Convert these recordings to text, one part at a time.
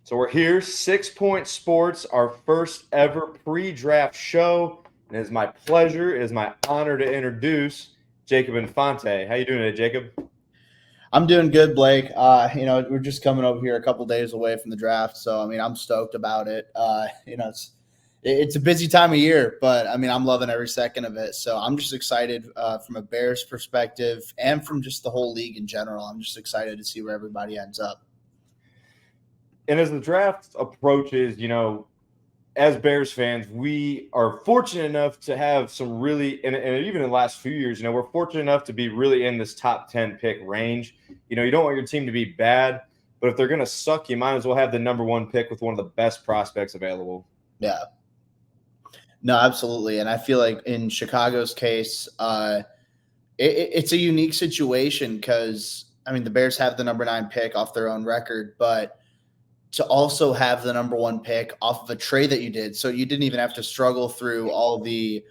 So we're here, 6 Point Sports, our first ever pre-draft show. And it is my pleasure, it is my honor to introduce Jacob Infante. How you doing today, Jacob? I'm doing good, Blake. We're just coming over here a couple days away from the draft, so I mean, I'm stoked about it. It's a busy time of year, but I mean, I'm loving every second of it. So I'm just excited from a Bears perspective and from just the whole league in general. I'm just excited to see where everybody ends up. And as the draft approaches, as Bears fans, we are fortunate enough to have some really, and even in the last few years, we're fortunate enough to be really in this top 10 pick range. You don't want your team to be bad, but if they're going to suck, you might as well have the number one pick with one of the best prospects available. Yeah. No, absolutely. And I feel like in Chicago's case, it's a unique situation because, I mean, the Bears have the number 9 pick off their own record, but to also have the number 1 pick off of a trade that you did. So you didn't even have to struggle through all the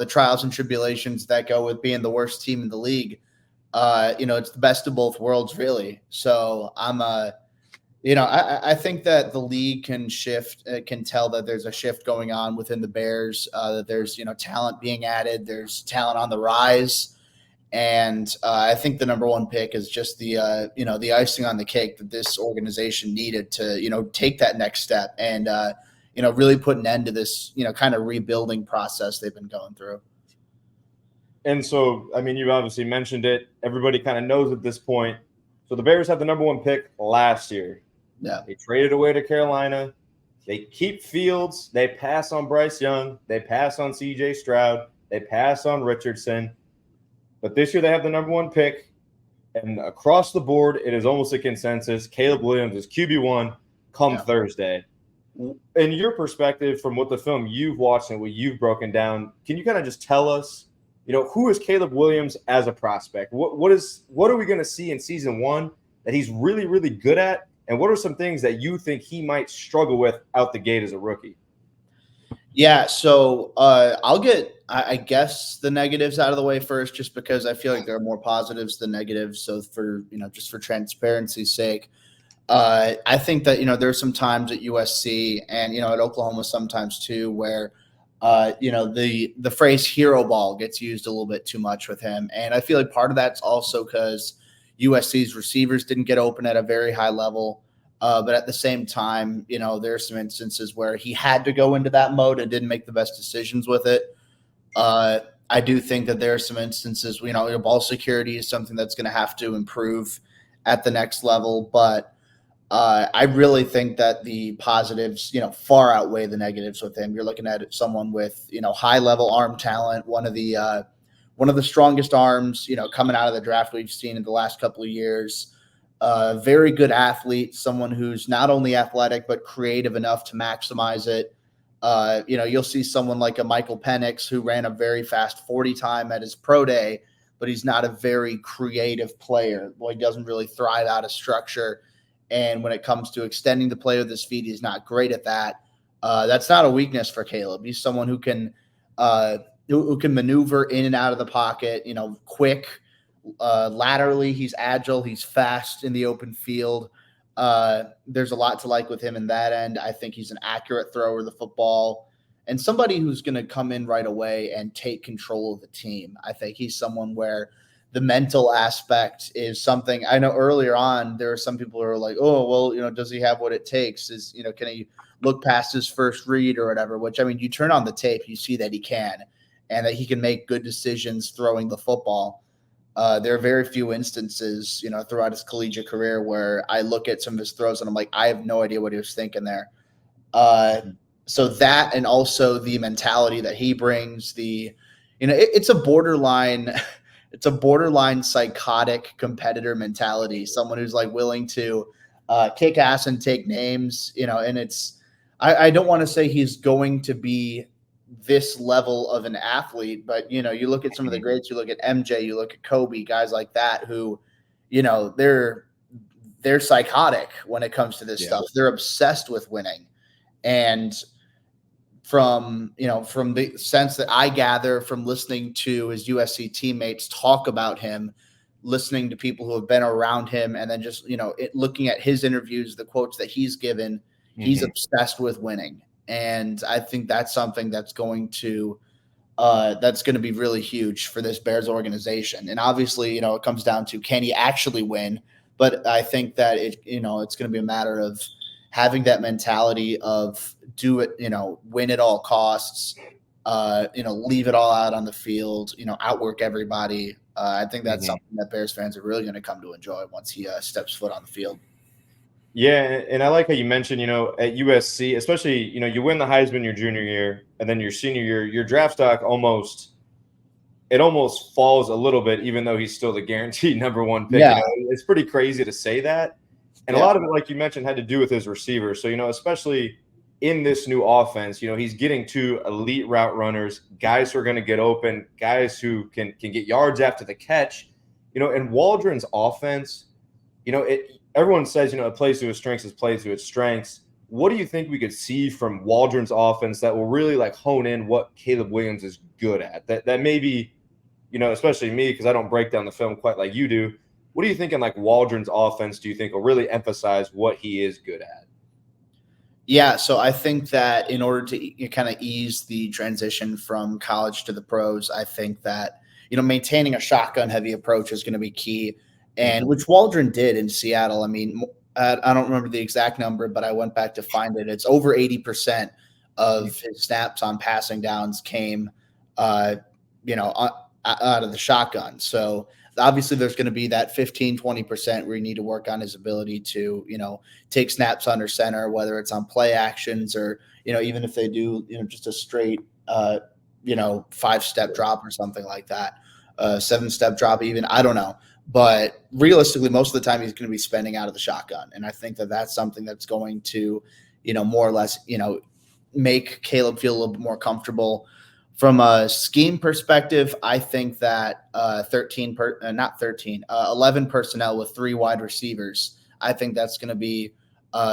trials and tribulations that go with being the worst team in the league. It's the best of both worlds, really. So I think that the league can tell that there's a shift going on within the Bears, that there's, talent being added. There's talent on the rise. And I think the number 1 pick is just the icing on the cake that this organization needed to, take that next step and, really put an end to this, kind of rebuilding process they've been going through. And so, I mean, you obviously mentioned it. Everybody kind of knows at this point. So the Bears had the number 1 pick last year. Yeah. They traded away to Carolina. They keep Fields. They pass on Bryce Young. They pass on C.J. Stroud. They pass on Richardson. But this year they have the number 1 pick, and across the board, it is almost a consensus. Caleb Williams is QB1 come Thursday. In your perspective, from what the film you've watched and what you've broken down, can you kind of just tell us, who is Caleb Williams as a prospect? What are we going to see in season 1 that he's really, really good at? And what are some things that you think he might struggle with out the gate as a rookie? Yeah, so I'll get, I guess, the negatives out of the way first, just because I feel like there are more positives than negatives. So for, just for transparency's sake, I think that, there are some times at USC and, at Oklahoma sometimes too, where, the phrase hero ball gets used a little bit too much with him. And I feel like part of that's also because USC's receivers didn't get open at a very high level. But at the same time, there are some instances where he had to go into that mode and didn't make the best decisions with it. I do think that there are some instances, ball security is something that's going to have to improve at the next level. But I really think that the positives, far outweigh the negatives with him. You're looking at someone with, high level arm talent, one of the strongest arms, coming out of the draft we've seen in the last couple of years. Very good athlete, someone who's not only athletic but creative enough to maximize it. You'll see someone like a Michael Penix who ran a very fast 40 time at his pro day, but he's not a very creative player. Well, he doesn't really thrive out of structure. And when it comes to extending the play with his feet, he's not great at that. That's not a weakness for Caleb. He's someone who can maneuver in and out of the pocket, quick. Laterally, he's agile, he's fast in the open field. There's a lot to like with him in that end. I think he's an accurate thrower of the football and somebody who's going to come in right away and take control of the team. I think he's someone where the mental aspect is something. I know earlier on there are some people who are like, oh, well, does he have what it takes? Can he look past his first read or whatever? Which, I mean, you turn on the tape, you see that he can, and that he can make good decisions throwing the football. There are very few instances, throughout his collegiate career where I look at some of his throws and I'm like, I have no idea what he was thinking there. So that, and also the mentality that he brings, it's a borderline psychotic competitor mentality. Someone who's like willing to kick ass and take names, and I don't want to say he's going to be this level of an athlete, but you look at some of the greats, you look at MJ, you look at Kobe, guys like that who, they're psychotic when it comes to this stuff. They're obsessed with winning. And from the sense that I gather from listening to his USC teammates talk about him, listening to people who have been around him, and then just, looking at his interviews, the quotes that he's given, he's obsessed with winning. And I think that's something that's going to be really huge for this Bears organization. And obviously, it comes down to, can he actually win? But I think that it's going to be a matter of having that mentality of do it, win at all costs, leave it all out on the field, outwork everybody. I think that's something that Bears fans are really going to come to enjoy once he steps foot on the field. Yeah, and I like how you mentioned, at USC, especially, you win the Heisman your junior year, and then your senior year, your draft stock almost falls a little bit, even though he's still the guaranteed number one pick. Yeah. It's pretty crazy to say that. And a lot of it, like you mentioned, had to do with his receivers. So, especially in this new offense, he's getting two elite route runners, guys who are going to get open, guys who can get yards after the catch. And Waldron's offense, everyone says, it plays to his strengths, it plays to its strengths. What do you think we could see from Waldron's offense that will really hone in what Caleb Williams is good at? That maybe, especially me, because I don't break down the film quite like you do. What do you think in Waldron's offense do you think will really emphasize what he is good at? Yeah, so I think that in order to kind of ease the transition from college to the pros, I think that, maintaining a shotgun heavy approach is going to be key, and which Waldron did in Seattle. I mean, I don't remember the exact number, but I went back to find it. It's over 80% of his snaps on passing downs came, out of the shotgun. So obviously there's going to be that 15-20% where you need to work on his ability to, take snaps under center, whether it's on play actions or, even if they do, just a straight, 5-step drop or something like that, 7-step drop even, I don't know. But realistically, most of the time he's going to be spending out of the shotgun. And I think that that's something that's going to, more or less, make Caleb feel a little bit more comfortable. From a scheme perspective, I think that 11 personnel with 3 wide receivers, I think that's going to be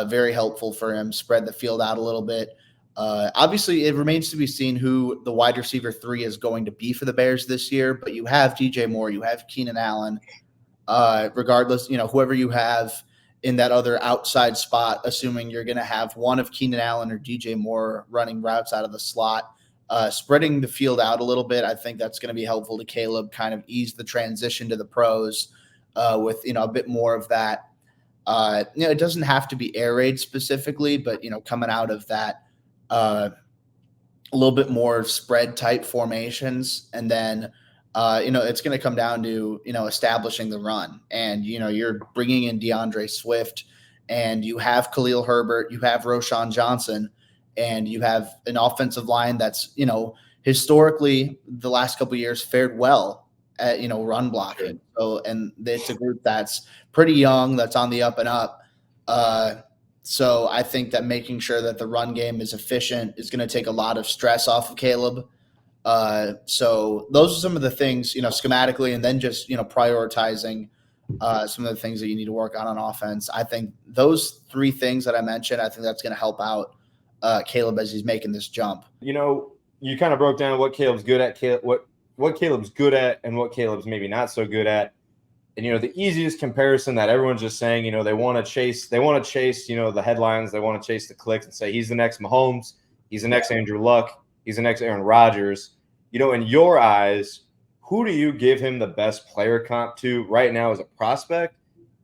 very helpful for him. Spread the field out a little bit. Obviously, it remains to be seen who the wide receiver 3 is going to be for the Bears this year, but you have DJ Moore, you have Keenan Allen. Regardless, whoever you have in that other outside spot, assuming you're going to have one of Keenan Allen or DJ Moore running routes out of the slot, spreading the field out a little bit, I think that's going to be helpful to Caleb, kind of ease the transition to the pros with, a bit more of that. It doesn't have to be air raid specifically, but, coming out of that, a little bit more spread type formations. And then, it's going to come down to, establishing the run. And, you're bringing in DeAndre Swift, and you have Khalil Herbert, you have Roshan Johnson, and you have an offensive line that's, historically the last couple of years fared well at, run blocking. So, and it's a group that's pretty young, that's on the up and up. So I think that making sure that the run game is efficient is going to take a lot of stress off of Caleb. So those are some of the things, schematically, and then just, prioritizing some of the things that you need to work on offense. I think those 3 things that I mentioned, I think that's going to help out Caleb as he's making this jump. You kind of broke down what Caleb's good at, what Caleb's good at, and what Caleb's maybe not so good at. And the easiest comparison that everyone's just saying, they want to chase, the headlines, they want to chase the clicks and say he's the next Mahomes, he's the next Andrew Luck, he's the next Aaron Rodgers. In your eyes, who do you give him the best player comp to right now as a prospect?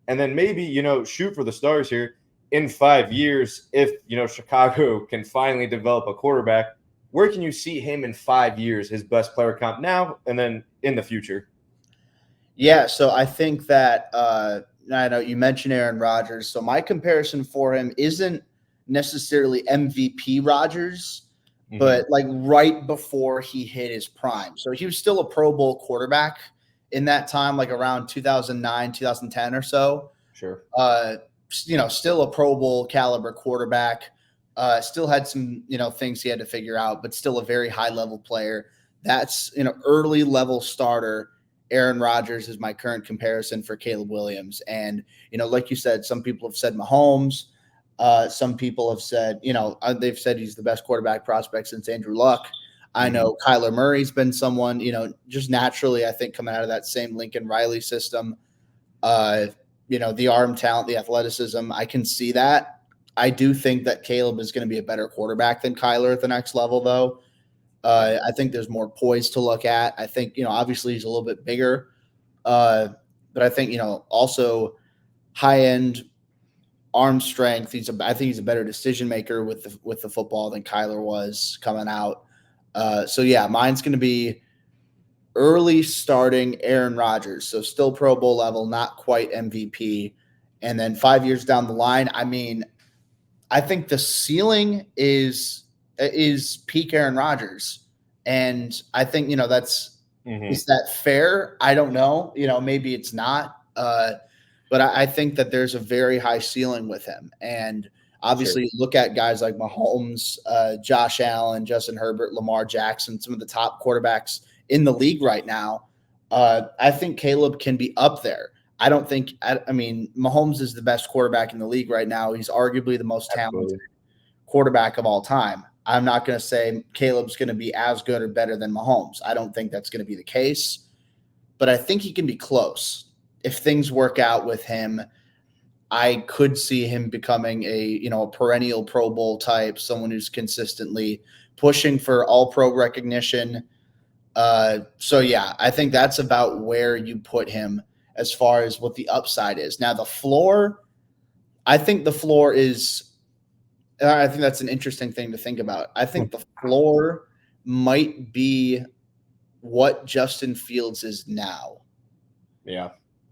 And then maybe, shoot for the stars here. In 5 years, if, Chicago can finally develop a quarterback, where can you see him in 5 years, his best player comp now and then in the future? Yeah, so I think that I know you mentioned Aaron Rodgers. So my comparison for him isn't necessarily MVP Rodgers, but right before he hit his prime. So he was still a Pro Bowl quarterback in that time, around 2009, 2010 or so. Sure. Still a Pro Bowl caliber quarterback. Still had some, things he had to figure out, but still a very high level player. That's early level starter. Aaron Rodgers is my current comparison for Caleb Williams. And, like you said, some people have said Mahomes. Some people have said, they've said he's the best quarterback prospect since Andrew Luck. I know Kyler Murray's been someone, just naturally, I think coming out of that same Lincoln Riley system, the arm talent, the athleticism, I can see that. I do think that Caleb is going to be a better quarterback than Kyler at the next level, though. I think there's more poise to look at. I think, obviously he's a little bit bigger, but I think, also high end arm strength. I think he's a better decision maker with the football than Kyler was coming out. So yeah, mine's going to be early starting Aaron Rodgers. So still Pro Bowl level, not quite MVP. And then 5 years down the line, I mean, I think the ceiling is peak Aaron Rodgers. And I think, is that fair? I don't know. Maybe it's not. But I think that there's a very high ceiling with him. And obviously, you look at guys like Mahomes, Josh Allen, Justin Herbert, Lamar Jackson, some of the top quarterbacks in the league right now. I think Caleb can be up there. I mean, Mahomes is the best quarterback in the league right now. He's arguably the most talented quarterback of all time. I'm not going to say Caleb's going to be as good or better than Mahomes. I don't think that's going to be the case, but I think he can be close. If things work out with him, I could see him becoming a perennial Pro Bowl type, someone who's consistently pushing for all-pro recognition. So yeah, I think that's about where you put him as far as what the upside is. Now the floor, I think that's an interesting thing to think about. I think the floor might be what Justin Fields is now. Yeah.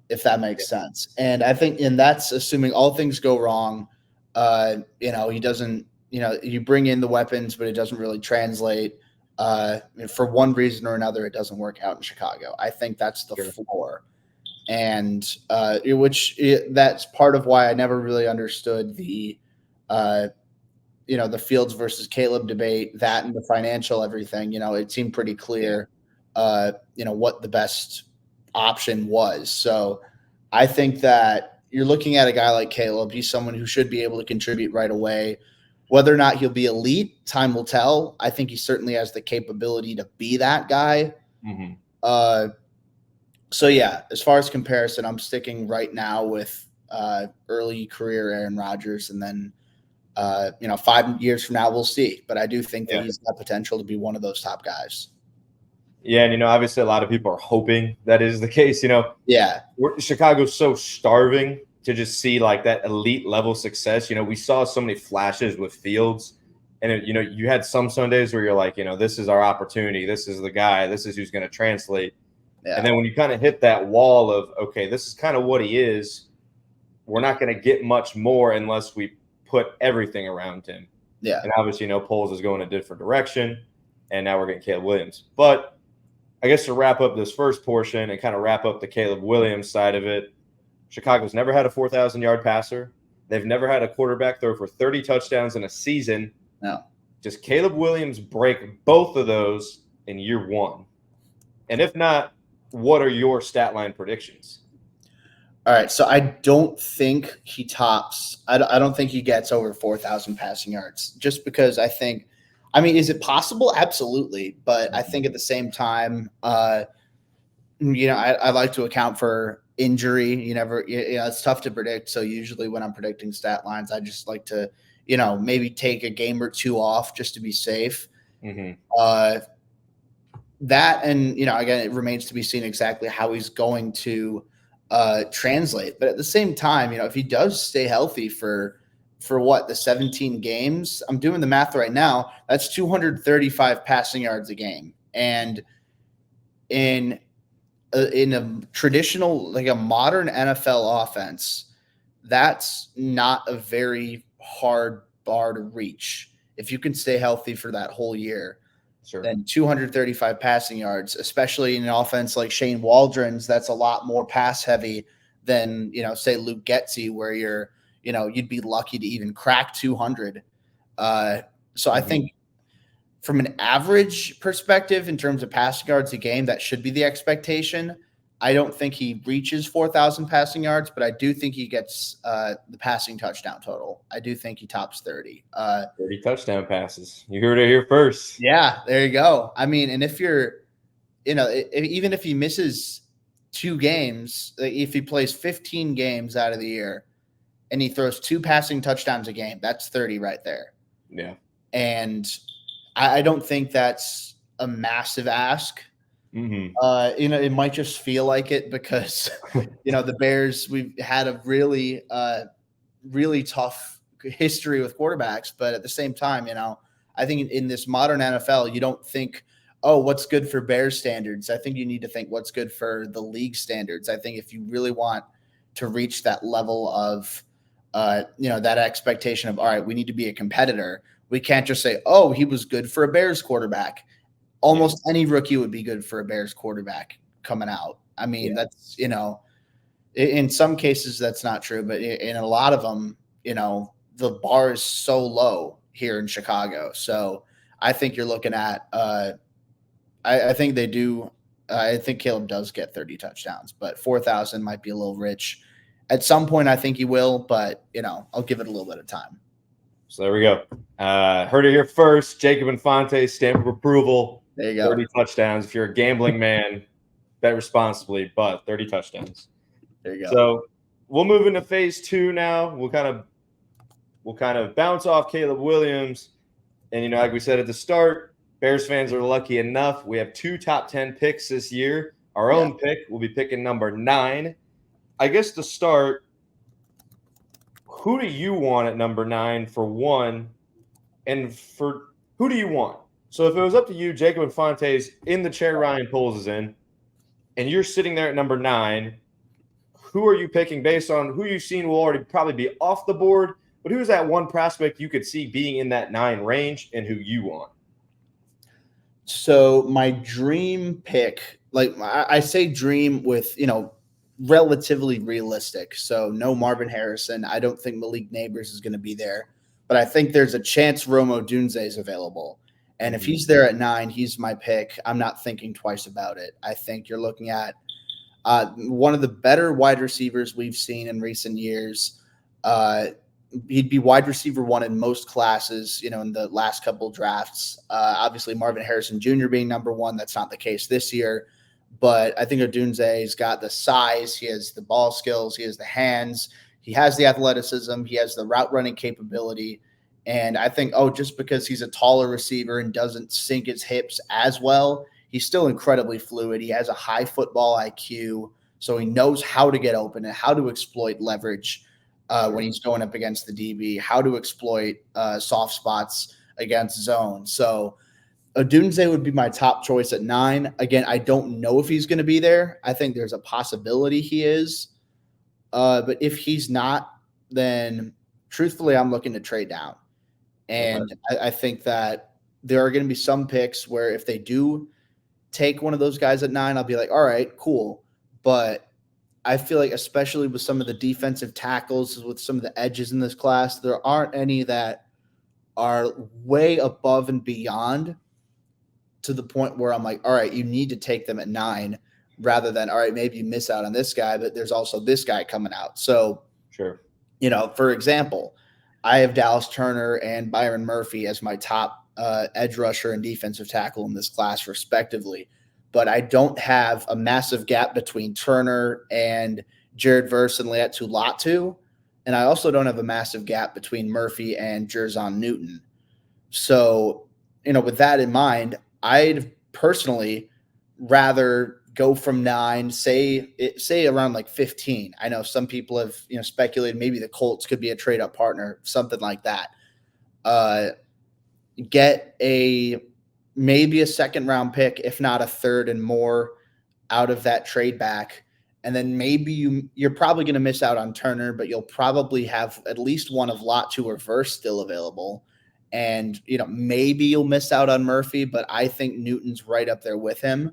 If that makes sense. And I think, and that's assuming all things go wrong. He doesn't, you bring in the weapons, but it doesn't really translate. For one reason or another, it doesn't work out in Chicago. I think that's the floor. And that's part of why I never really understood the Fields versus Caleb debate, that and the financial everything. It seemed pretty clear, what the best option was. So I think that you're looking at a guy like Caleb. He's someone who should be able to contribute right away. Whether or not he'll be elite, time will tell. I think he certainly has the capability to be that guy. So yeah, as far as comparison, I'm sticking right now with early career Aaron Rodgers, and then 5 years from now we'll see. But I do think that he's got potential to be one of those top guys. Yeah, and obviously a lot of people are hoping that is the case. Chicago's so starving to just see like that elite level success. We saw so many flashes with Fields, and you had some Sundays where you're like, this is our opportunity, this is the guy, this is who's going to translate. Yeah. And then when you kind of hit that wall of, okay, this is kind of what he is, we're not going to get much more unless we put everything around him. Yeah, and obviously, Poles is going a different direction, and now we're getting Caleb Williams, but I guess to wrap up this first portion and kind of wrap up the Caleb Williams side of it, Chicago's never had a 4,000-yard passer. They've never had a quarterback throw for 30 touchdowns in a season. No. Just Caleb Williams break both of those in year one? And if not, what are your stat line predictions? All right, so I don't think he tops – I don't think he gets over 4,000 passing yards, just because I think – I mean, is it possible? Absolutely. But I think at the same time, I like to account for injury. It's tough to predict. So usually when I'm predicting stat lines, I just like to, maybe take a game or two off just to be safe. That, and, again, it remains to be seen exactly how he's going to translate. But at the same time, if he does stay healthy for the 17 games, I'm doing the math right now, that's 235 passing yards a game. And in a traditional, like a modern NFL offense, that's not a very hard bar to reach. If you can stay healthy for that whole year, then 235 passing yards, especially in an offense like Shane Waldron's, that's a lot more pass heavy than, say Luke Getsy, where you'd be lucky to even crack 200. So I think from an average perspective, in terms of passing yards a game, that should be the expectation. I don't think he reaches 4,000 passing yards, but I do think he gets the passing touchdown total. I do think he tops 30. 30 touchdown passes. You heard it here first. Yeah, there you go. I mean, and if you're, even if he misses 2 games, if he plays 15 games out of the year and he throws 2 passing touchdowns a game, that's 30 right there. Yeah. And I don't think that's a massive ask. Mm-hmm. It might just feel like it because, the Bears, we've had a really, really tough history with quarterbacks. But at the same time, I think in this modern NFL, you don't think, oh, what's good for Bears standards? I think you need to think what's good for the league standards. I think if you really want to reach that level of, that expectation of, all right, we need to be a competitor. We can't just say, oh, he was good for a Bears quarterback. Almost any rookie would be good for a Bears quarterback coming out. I mean, that's, in some cases that's not true, but in a lot of them, the bar is so low here in Chicago. So I think you're looking at, I think they do. I think Caleb does get 30 touchdowns, but 4,000 might be a little rich. At some point, I think he will, but, I'll give it a little bit of time. So there we go. Heard it here first. Jacob Infante, stamp of approval. There you go. 30 touchdowns. If you're a gambling man, bet responsibly, but 30 touchdowns. There you go. So we'll move into phase 2 now. We'll kind of bounce off Caleb Williams. And, like we said at the start, Bears fans are lucky enough. We have 2 top 10 picks this year. Our own pick, we'll be picking number 9. I guess to start, who do you want at number 9 for 1? And for who do you want? So if it was up to you, Jacob Infante's in the chair Ryan Poles is in, and you're sitting there at number 9, who are you picking based on who you've seen will already probably be off the board, but who's that one prospect you could see being in that 9 range and who you want? So my dream pick, like I say dream with, relatively realistic. So no Marvin Harrison. I don't think Malik Neighbors is going to be there, but I think there's a chance Rome Odunze is available. And if he's there at 9, he's my pick. I'm not thinking twice about it. I think you're looking at one of the better wide receivers we've seen in recent years. He'd be wide receiver 1 in most classes, in the last couple drafts. Obviously, Marvin Harrison Jr. being number 1. That's not the case this year. But I think Odunze's got the size. He has the ball skills. He has the hands. He has the athleticism. He has the route running capability. And I think, just because he's a taller receiver and doesn't sink his hips as well, he's still incredibly fluid. He has a high football IQ, so he knows how to get open and how to exploit leverage when he's going up against the DB, how to exploit soft spots against zone. So Odunze would be my top choice at 9. Again, I don't know if he's going to be there. I think there's a possibility he is. But if he's not, then truthfully, I'm looking to trade down. And I think that there are going to be some picks where if they do take one of those guys at 9, I'll be like, all right, cool. But I feel like especially with some of the defensive tackles, with some of the edges in this class, there aren't any that are way above and beyond to the point where I'm like, all right, you need to take them at 9 rather than, all right, maybe you miss out on this guy, but there's also this guy coming out. So, sure. For example, I have Dallas Turner and Byron Murphy as my top edge rusher and defensive tackle in this class, respectively. But I don't have a massive gap between Turner and Jared Verse and Laiatu Latu. And I also don't have a massive gap between Murphy and Jerzon Newton. So, with that in mind, I'd personally rather go from 9, say around like 15. I know some people have, speculated maybe the Colts could be a trade up partner, something like that. Get maybe a second round pick, if not a third and more out of that trade back. And then maybe you're probably going to miss out on Turner, but you'll probably have at least one of Latu or Verse still available. And, maybe you'll miss out on Murphy, but I think Newton's right up there with him.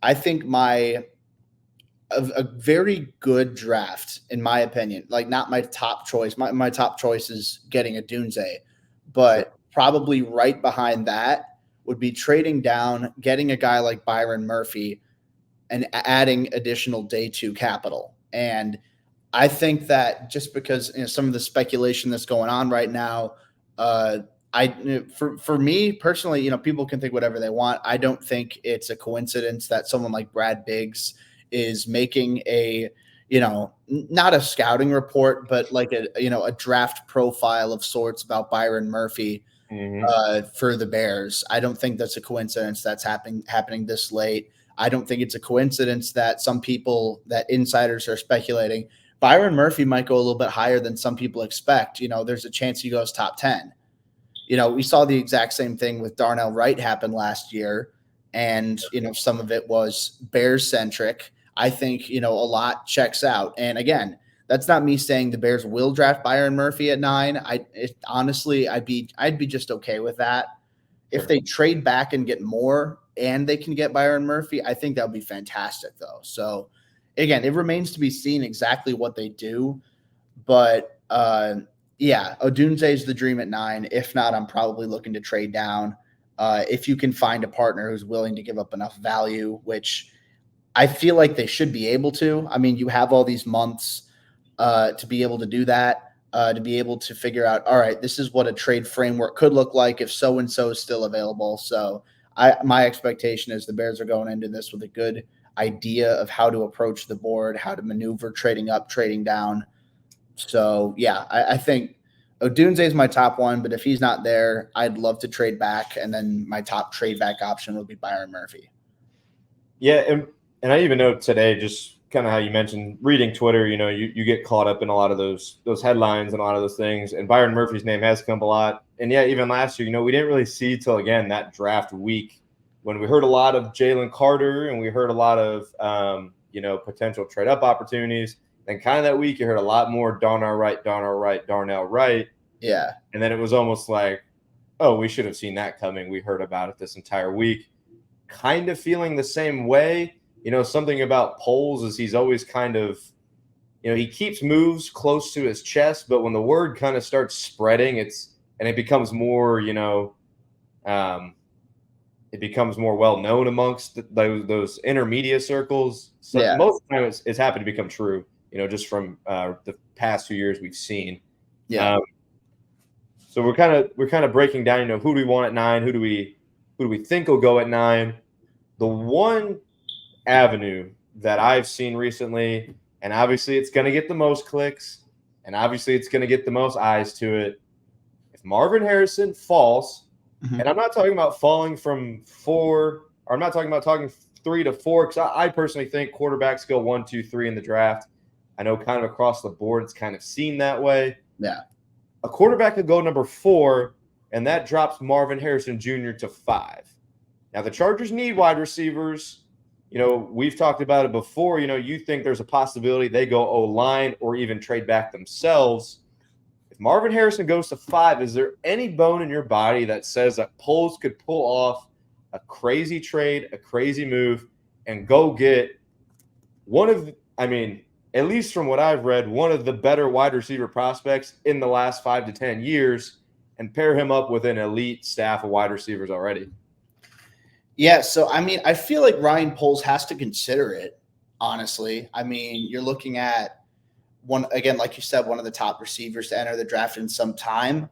I think a very good draft, in my opinion, like not my top choice. My top choice is getting a Odunze, but probably right behind that would be trading down, getting a guy like Byron Murphy, and adding additional day two capital. And I think that just because some of the speculation that's going on right now, for me personally, people can think whatever they want. I don't think it's a coincidence that someone like Brad Biggs is making a, not a scouting report, but like a draft profile of sorts about Byron Murphy for the Bears. I don't think that's a coincidence that's happening this late. I don't think it's a coincidence that that insiders are speculating Byron Murphy might go a little bit higher than some people expect. There's a chance he goes top 10. We saw the exact same thing with Darnell Wright happen last year. And, some of it was Bears centric. I think, a lot checks out. And again, that's not me saying the Bears will draft Byron Murphy at 9. Honestly, I'd be just okay with that. Sure. If they trade back and get more and they can get Byron Murphy, I think that would be fantastic though. So again, it remains to be seen exactly what they do, but Odunze is the dream at 9. If not, I'm probably looking to trade down. If you can find a partner who's willing to give up enough value, which I feel like they should be able to. I mean, you have all these months to be able to do that, to be able to figure out, all right, this is what a trade framework could look like if so-and-so is still available. So my expectation is the Bears are going into this with a good idea of how to approach the board, how to maneuver trading up, trading down. So yeah, I think Odunze is my top one, but if he's not there, I'd love to trade back. And then my top trade back option would be Byron Murphy. Yeah. And I even know today, just kind of how you mentioned reading Twitter, you get caught up in a lot of those headlines and a lot of those things. And Byron Murphy's name has come up a lot. And yeah, even last year, we didn't really see till again that draft week when we heard a lot of Jalen Carter and we heard a lot of potential trade up opportunities. Then kind of that week you heard a lot more Darnell Wright. Yeah. And then it was almost like, oh, we should have seen that coming. We heard about it this entire week. Kind of feeling the same way. Something about Poles is he's always kind of, he keeps moves close to his chest, but when the word kind of starts spreading, it becomes more, it becomes more well known amongst those intermediate circles. So yeah. Most of the time it's happened to become true, just from the past 2 years we've seen. Yeah. So we're kind of breaking down, who do we want at 9? Who do we think will go at 9? The one avenue that I've seen recently, and obviously it's going to get the most clicks, and obviously it's going to get the most eyes to it. If Marvin Harrison falls, and I'm not talking about falling from 4, or I'm not talking about talking 3 to 4, because I personally think quarterbacks go 1, 2, 3 in the draft. I know kind of across the board it's kind of seen that way. Yeah. A quarterback could go number 4, and that drops Marvin Harrison Jr. to 5. Now, the Chargers need wide receivers. We've talked about it before. You think there's a possibility they go O-line or even trade back themselves. If Marvin Harrison goes to 5, is there any bone in your body that says that Poles could pull off a crazy trade, a crazy move, and go get at least from what I've read, one of the better wide receiver prospects in the last 5 to 10 years and pair him up with an elite staff of wide receivers already? Yeah, so I feel like Ryan Poles has to consider it, honestly. You're looking at one, again, like you said, one of the top receivers to enter the draft in some time.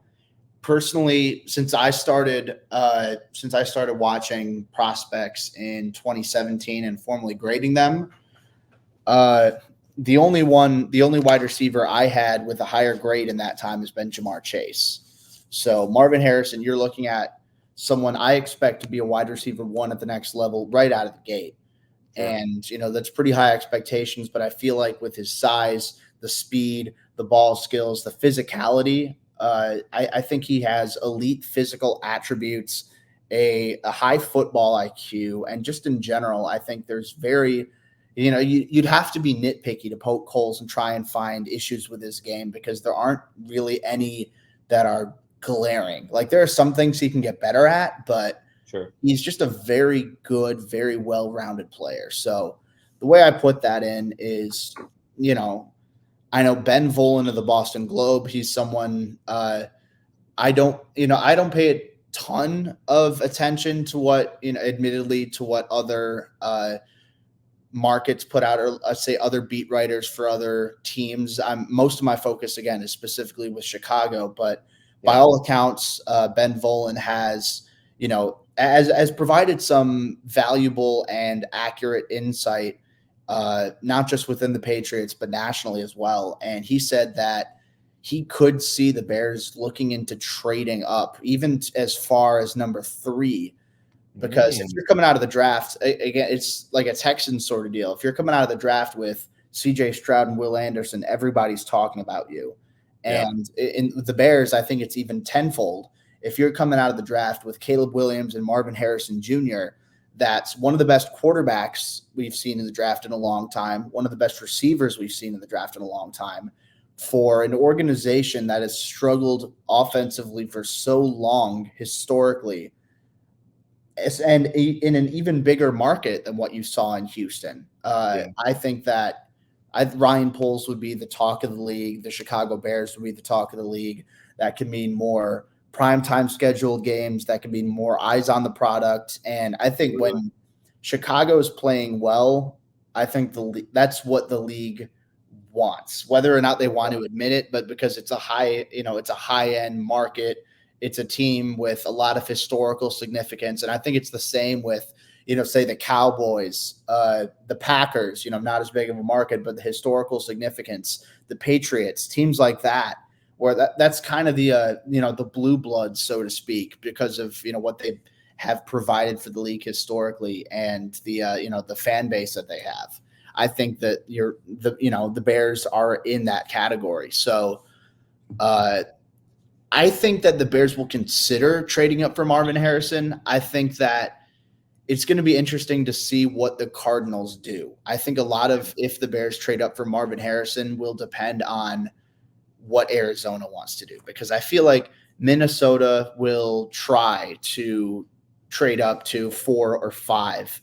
Personally, since I started watching prospects in 2017 and formally grading them, the only wide receiver I had with a higher grade in that time has been Jamar Chase. So Marvin Harrison, you're looking at someone I expect to be a wide receiver 1 at the next level right out of the gate. Sure. And, that's pretty high expectations, but I feel like with his size, the speed, the ball skills, the physicality, I think he has elite physical attributes, a high football IQ, and just in general, I think there's you'd have to be nitpicky to poke holes and try and find issues with his game because there aren't really any that are glaring. Like there are some things he can get better at, but sure, he's just a very good, very well-rounded player. So the way I put that in is, I know Ben Volen of the Boston Globe. He's someone I don't pay a ton of attention to what, admittedly to what other markets put out, or let's say other beat writers for other teams. Most of my focus again is specifically with Chicago, but by all accounts, Ben Volen has, as provided some valuable and accurate insight, not just within the Patriots, but nationally as well. And he said that he could see the Bears looking into trading up, even as far as number 3. Because if you're coming out of the draft, again, it's like a Texans sort of deal. If you're coming out of the draft with CJ Stroud and Will Anderson, everybody's talking about you. And in the Bears, I think it's even tenfold. If you're coming out of the draft with Caleb Williams and Marvin Harrison Jr., that's one of the best quarterbacks we've seen in the draft in a long time, one of the best receivers we've seen in the draft in a long time, for an organization that has struggled offensively for so long historically, and in an even bigger market than what you saw in Houston. I think that Ryan Poles would be the talk of the league. The Chicago Bears would be the talk of the league. That could mean more primetime scheduled games. That could mean more eyes on the product. And I think when Chicago is playing well, I think that's what the league wants, whether or not they want to admit it, but because it's a high-end market. It's a team with a lot of historical significance. And I think it's the same with, say the Cowboys, the Packers, not as big of a market, but the historical significance, the Patriots, teams like that, where that's kind of the blue bloods, so to speak, because of, what they have provided for the league historically and the fan base that they have. I think that the Bears are in that category. So, I think that the Bears will consider trading up for Marvin Harrison. I think that it's going to be interesting to see what the Cardinals do. I think a lot of if the Bears trade up for Marvin Harrison will depend on what Arizona wants to do, because I feel like Minnesota will try to trade up to 4 or 5,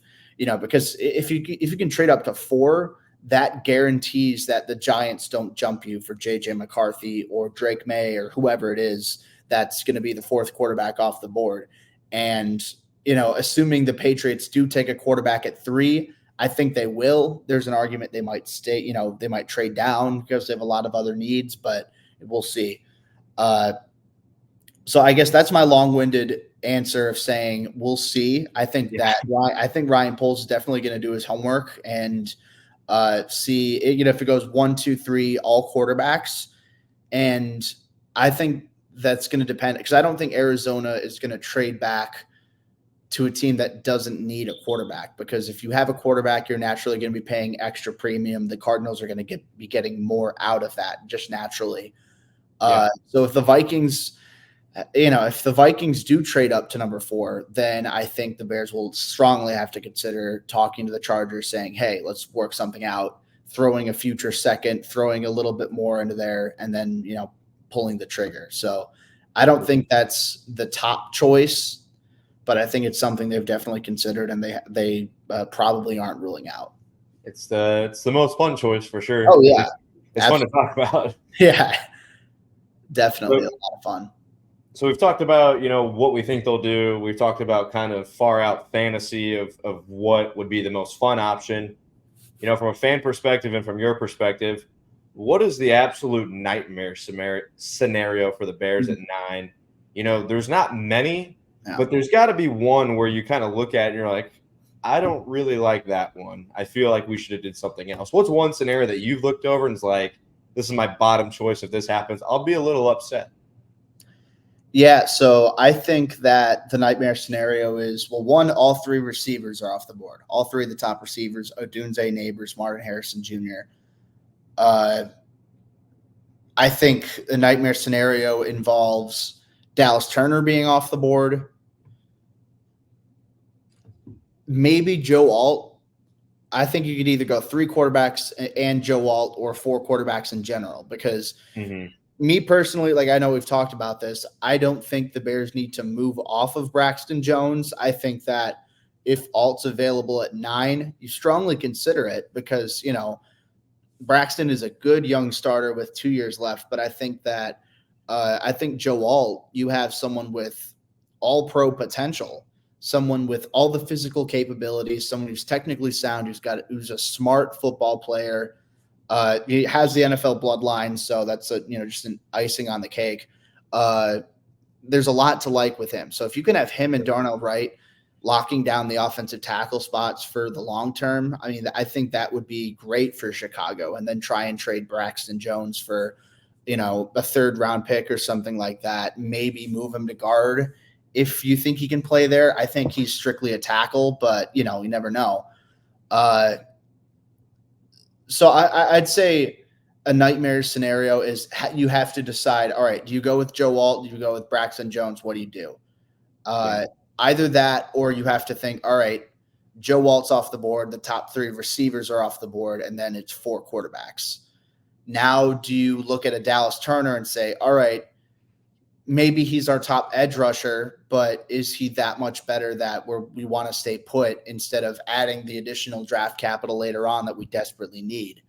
because if you can trade up to 4, that guarantees that the Giants don't jump you for J.J. McCarthy or Drake May or whoever it is that's going to be the 4th quarterback off the board. And, assuming the Patriots do take a quarterback at 3, I think they will. There's an argument they might stay, they might trade down because they have a lot of other needs, but we'll see. So I guess that's my long-winded answer of saying we'll see. I think Ryan Poles is definitely going to do his homework and see, if it goes 1, 2, 3, all quarterbacks. And I think that's going to depend, because I don't think Arizona is going to trade back to a team that doesn't need a quarterback, because if you have a quarterback, you're naturally going to be paying extra premium. The Cardinals are going to be getting more out of that just naturally. So if the Vikings do trade up to number 4, then I think the Bears will strongly have to consider talking to the Chargers, saying, hey, let's work something out, throwing a future second, throwing a little bit more into there, and then, pulling the trigger. So I don't think that's the top choice, but I think it's something they've definitely considered, and they probably aren't ruling out. It's the most fun choice for sure. Oh, yeah. It's fun to talk about. Yeah, definitely a lot of fun. So we've talked about, what we think they'll do. We've talked about kind of far out fantasy of what would be the most fun option. From a fan perspective and from your perspective, what is the absolute nightmare scenario for the Bears at 9? There's not many, but there's got to be one where you kind of look at it and you're like, I don't really like that one. I feel like we should have did something else. What's one scenario that you've looked over and is like, this is my bottom choice. If this happens, I'll be a little upset. Yeah, so I think that the nightmare scenario is, well, 1, all 3 receivers are off the board. All 3 of the top receivers, Odunze, Neighbors, Marvin Harrison Jr. I think the nightmare scenario involves Dallas Turner being off the board. Maybe Joe Alt. I think you could either go 3 quarterbacks and Joe Alt, or 4 quarterbacks in general, because me personally, I know we've talked about this, I don't think the Bears need to move off of Braxton Jones. I think that if Alt's available at 9, you strongly consider it, because, Braxton is a good young starter with 2 years left. But I think that Joe Alt, you have someone with all-pro potential. someone with all the physical capabilities, someone who's technically sound, who's a smart football player. He has the NFL bloodline, so that's just an icing on the cake. There's a lot to like with him. So if you can have him and Darnell Wright locking down the offensive tackle spots for the long term, I mean, I think that would be great for Chicago. And then try and trade Braxton Jones for, a third round pick or something like that. Maybe move him to guard if you think he can play there. I think he's strictly a tackle, but you never know. So I'd say a nightmare scenario is you have to decide, all right, do you go with Joe Alt? Do you go with Braxton Jones? What do you do? Either that, or you have to think, all right, Joe Walt's off the board. The top 3 receivers are off the board. And then it's 4 quarterbacks. Now, do you look at a Dallas Turner and say, all right, maybe he's our top edge rusher, but is he that much better that we want to stay put instead of adding the additional draft capital later on that we desperately need?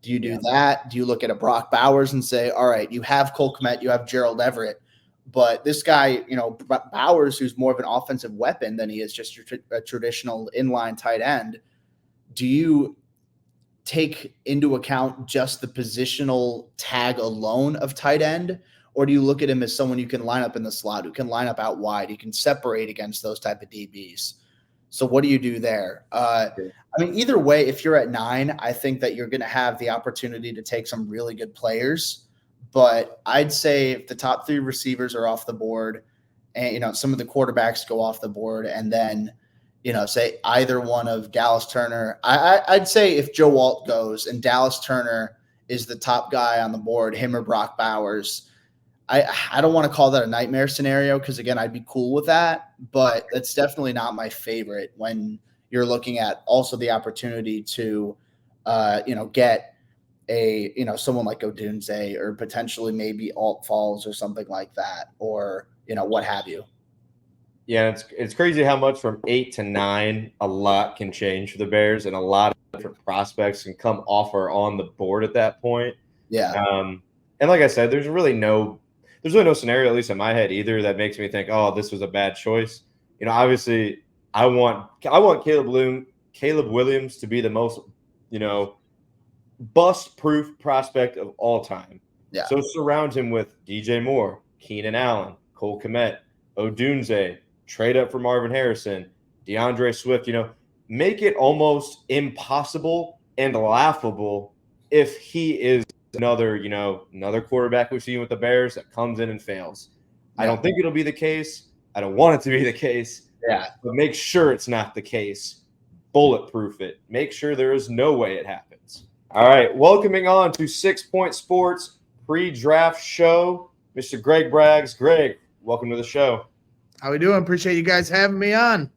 Do you do that? Do you look at a Brock Bowers and say, all right, you have Cole Kmet, you have Gerald Everett, but this guy, Bowers, who's more of an offensive weapon than he is just a traditional inline tight end, do you take into account just the positional tag alone of tight end? Or do you look at him as someone you can line up in the slot, who can line up out wide, you can separate against those type of DBs? So what do you do there? Either way, if you're at 9, I think that you're going to have the opportunity to take some really good players. But I'd say if the top 3 receivers are off the board and, some of the quarterbacks go off the board, and then, say either one of Dallas Turner, I'd say if Joe Alt goes and Dallas Turner is the top guy on the board, him or Brock Bowers, I don't want to call that a nightmare scenario because, again, I'd be cool with that, but it's definitely not my favorite when you're looking at also the opportunity to, get someone like Odunze or potentially maybe Alt Falls or something like that, or, what have you. Yeah, it's crazy how much from 8 to 9 a lot can change for the Bears, and a lot of different prospects can come off or on the board at that point. Yeah. And like I said, there's really no scenario, at least in my head, either that makes me think, oh, this was a bad choice. Obviously, I want Caleb Williams to be the most, bust-proof prospect of all time. Yeah. So surround him with DJ Moore, Keenan Allen, Cole Kmet, Odunze, trade up for Marvin Harrison, DeAndre Swift. Make it almost impossible and laughable if he is another quarterback we've seen with the Bears that comes in and fails. Yeah. I don't think it'll be the case. I don't want it to be the case. Yeah. But make sure it's not the case. Bulletproof it. Make sure there is no way it happens. All right. Welcoming on to 6 Point Sports pre-draft show, Mr. Greg Braggs. Greg, welcome to the show. How we doing? Appreciate you guys having me on.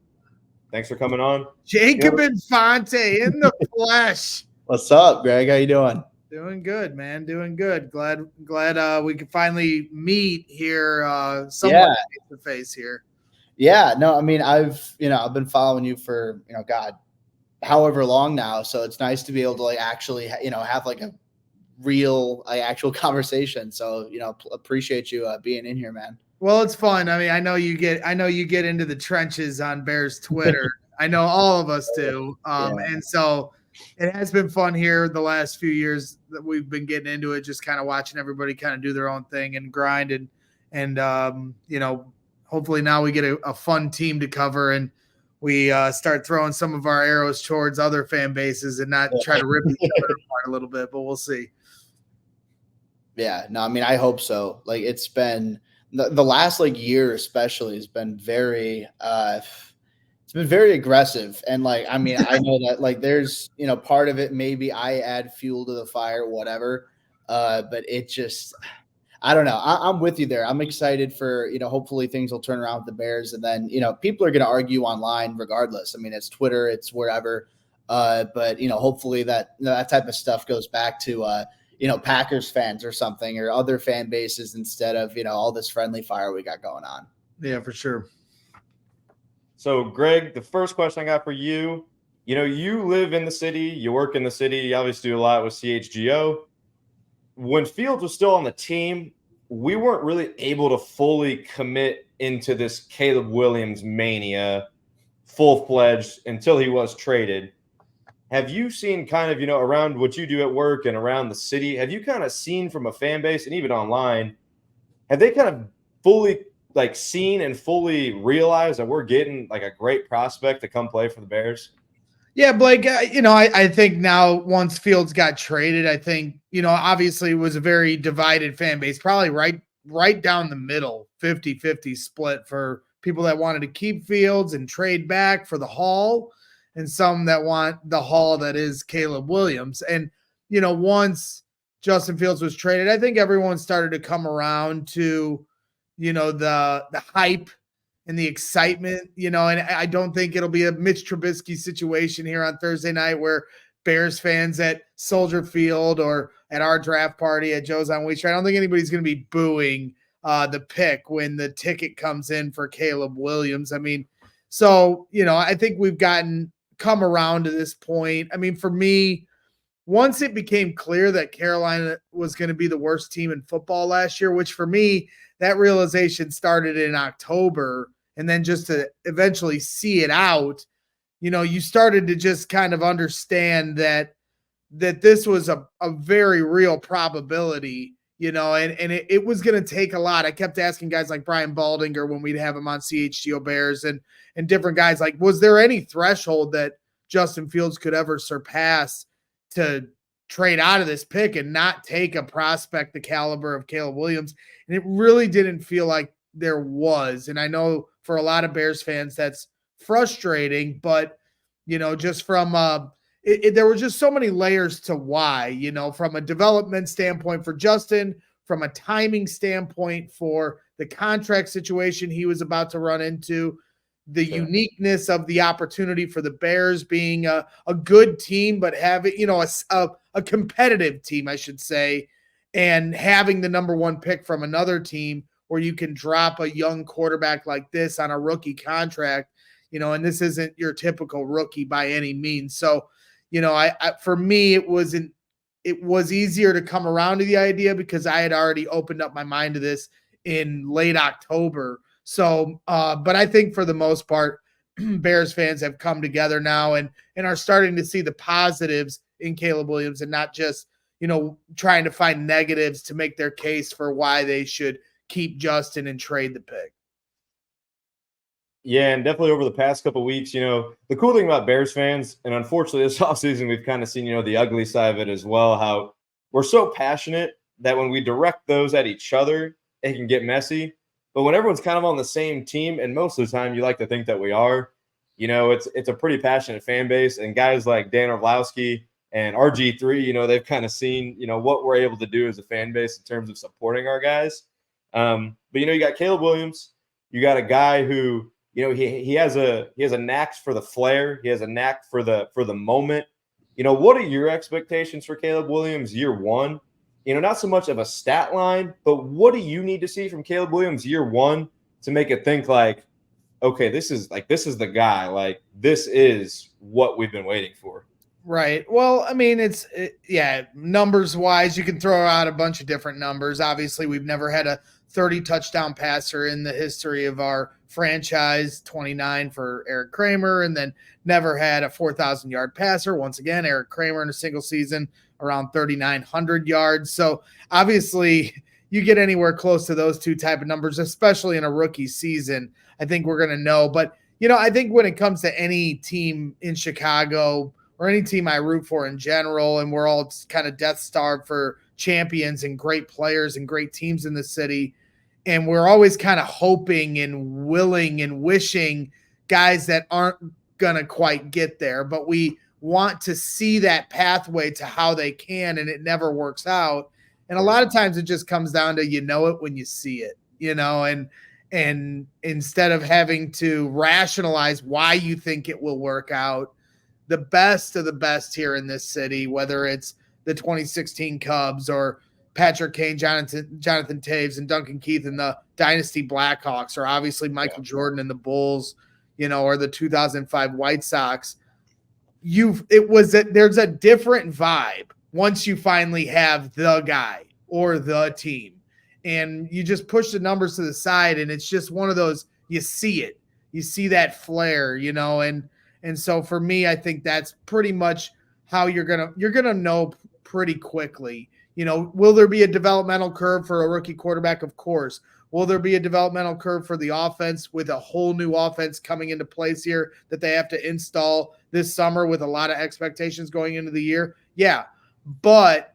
Thanks for coming on. Jacob Infante in the flesh. What's up, Greg? How you doing? Doing good, man. Doing good. Glad we could finally meet here somewhat face to face here. Yeah, no, I've been following you for, however long now. So it's nice to be able to actually, have a real actual conversation. So, appreciate you being in here, man. Well, it's fun. I know you get into the trenches on Bears Twitter. I know all of us do. And so it has been fun here the last few years that we've been getting into it, just kind of watching everybody kind of do their own thing and grind and hopefully now we get a fun team to cover and we start throwing some of our arrows towards other fan bases and not try to rip each other apart a little bit, but we'll see. Yeah, no, I hope so. It's been the last year especially has been very it's been very aggressive. And I know that there's, part of it, maybe I add fuel to the fire, whatever. But it just, I don't know. I'm with you there. I'm excited for, hopefully things will turn around with the Bears. And then, people are going to argue online regardless. It's Twitter, it's wherever. But, hopefully that type of stuff goes back to, Packers fans or something or other fan bases instead of, all this friendly fire we got going on. Yeah, for sure. So, Greg, the first question I got for you, you live in the city, you work in the city, you obviously do a lot with CHGO. When Fields was still on the team, we weren't really able to fully commit into this Caleb Williams mania full-fledged until he was traded. Have you seen kind of, around what you do at work and around the city, have you kind of seen from a fan base and even online, have they kind of fully seen and fully realized that we're getting like a great prospect to come play for the Bears? Yeah, Blake, I think now once Fields got traded, I think, obviously it was a very divided fan base, probably right down the middle, 50-50 split for people that wanted to keep Fields and trade back for the haul, and some that want the haul that is Caleb Williams. And, once Justin Fields was traded, I think everyone started to come around to, the hype and the excitement, and I don't think it'll be a Mitch Trubisky situation here on Thursday night where Bears fans at Soldier Field or at our draft party at Joe's on Wheat Street, I don't think anybody's going to be booing the pick when the ticket comes in for Caleb Williams. I mean, so, I think we've come around to this point. I mean, for me, once it became clear that Carolina was going to be the worst team in football last year, which for me, that realization started in October, and then just to eventually see it out, you started to just kind of understand that this was a very real probability, and it was going to take a lot. I kept asking guys like Brian Baldinger when we'd have him on CHGO Bears and different guys, like, was there any threshold that Justin Fields could ever surpass to trade out of this pick and not take a prospect the caliber of Caleb Williams? And it really didn't feel like there was. And I know for a lot of Bears fans, that's frustrating, but, just from there were just so many layers to why, from a development standpoint for Justin, from a timing standpoint for the contract situation he was about to run into, the uniqueness of the opportunity for the Bears being a good team, but having, a competitive team, I should say, and having the number one pick from another team where you can drop a young quarterback like this on a rookie contract, and this isn't your typical rookie by any means. So, for me, it was easier to come around to the idea because I had already opened up my mind to this in late October. So, but I think for the most part, Bears fans have come together now and are starting to see the positives in Caleb Williams and not just, trying to find negatives to make their case for why they should keep Justin and trade the pick. Yeah, and definitely over the past couple of weeks, the cool thing about Bears fans, and unfortunately this offseason we've kind of seen, the ugly side of it as well, how we're so passionate that when we direct those at each other, it can get messy. But when everyone's kind of on the same team, and most of the time you like to think that we are, it's a pretty passionate fan base. And guys like Dan Orlowski and RG3, they've kind of seen, what we're able to do as a fan base in terms of supporting our guys. But, you got Caleb Williams. You got a guy who, he has a knack for the flair. He has a knack for the moment. What are your expectations for Caleb Williams year one? Not so much of a stat line, but what do you need to see from Caleb Williams year one to make it think like, okay, this is the guy. Like, this is what we've been waiting for. Right. Well, I mean, numbers wise, you can throw out a bunch of different numbers. Obviously, we've never had a 30 touchdown passer in the history of our franchise, 29 for Eric Kramer, and then never had a 4,000 yard passer. Once again, Eric Kramer in a single season, around 3,900 yards. So obviously you get anywhere close to those two type of numbers, especially in a rookie season, I think we're going to know. But, I think when it comes to any team in Chicago or any team I root for in general, and we're all kind of death starved for champions and great players and great teams in the city, and we're always kind of hoping and willing and wishing guys that aren't going to quite get there, but we want to see that pathway to how they can, and it never works out. And a lot of times it just comes down to, it when you see it, and instead of having to rationalize why you think it will work out, the best of the best here in this city, whether it's the 2016 Cubs or Patrick Kane, Jonathan Taves, and Duncan Keith and the Dynasty Blackhawks, or obviously Michael Jordan and the Bulls, or the 2005 White Sox. There's a different vibe once you finally have the guy or the team. and you just push the numbers to the side, and it's just one of those, you see it. You see that flare, you know, and so for me, I think that's pretty much how you're gonna know pretty quickly. You know, will there be a developmental curve for a rookie quarterback? Of course. Will there be a developmental curve for the offense with a whole new offense coming into place here that they have to install this summer with a lot of expectations going into the year? Yeah. But,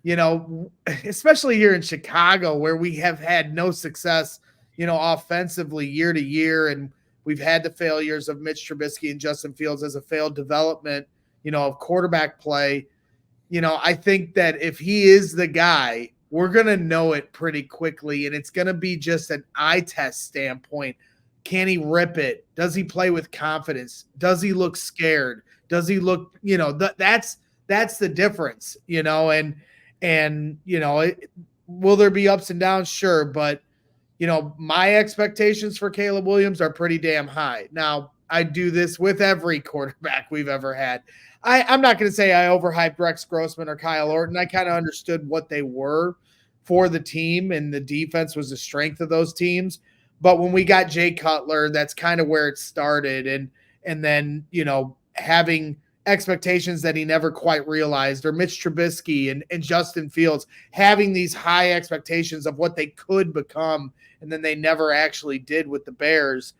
you know, especially here in Chicago where we have had no success, you know, offensively year to year, and we've had the failures of Mitch Trubisky and Justin Fields as a failed development, you know, of quarterback play. You know, I think that if he is the guy, we're going to know it pretty quickly, and it's going to be just an eye test standpoint. Can he rip it? Does he play with confidence? Does he look scared? Does he look, you know, that's the difference, you know, and you know, will there be ups and downs? Sure. But, you know, my expectations for Caleb Williams are pretty damn high. Now, I do this with every quarterback we've ever had. I'm not going to say I overhyped Rex Grossman or Kyle Orton. I kind of understood what they were for the team, and the defense was the strength of those teams. But when we got Jay Cutler, that's kind of where it started. And then, you know, having expectations that he never quite realized, or Mitch Trubisky and Justin Fields having these high expectations of what they could become, and then they never actually did with the Bears.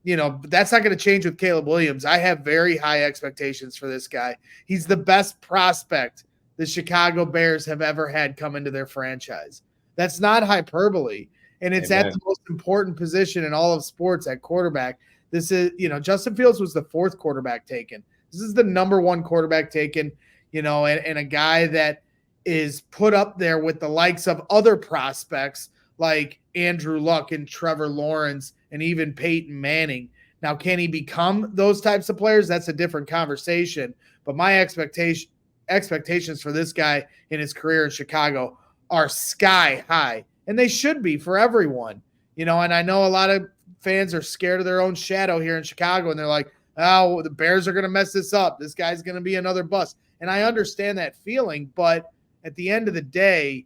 You know, but that's not going to change with Caleb Williams. I have very high expectations for this guy. He's the best prospect the Chicago Bears have ever had come into their franchise. That's not hyperbole. And it's at the most important position in all of sports at quarterback. This is, you know, Justin Fields was the 4th quarterback taken. This is the number 1 quarterback taken, you know, and a guy that is put up there with the likes of other prospects like Andrew Luck and Trevor Lawrence and even Peyton Manning. Now, can he become those types of players? That's a different conversation. But my expectations for this guy in his career in Chicago are sky high, and they should be for everyone. You know, and I know a lot of fans are scared of their own shadow here in Chicago, and they're like, oh, the Bears are going to mess this up. This guy's going to be another bust. And I understand that feeling, but at the end of the day,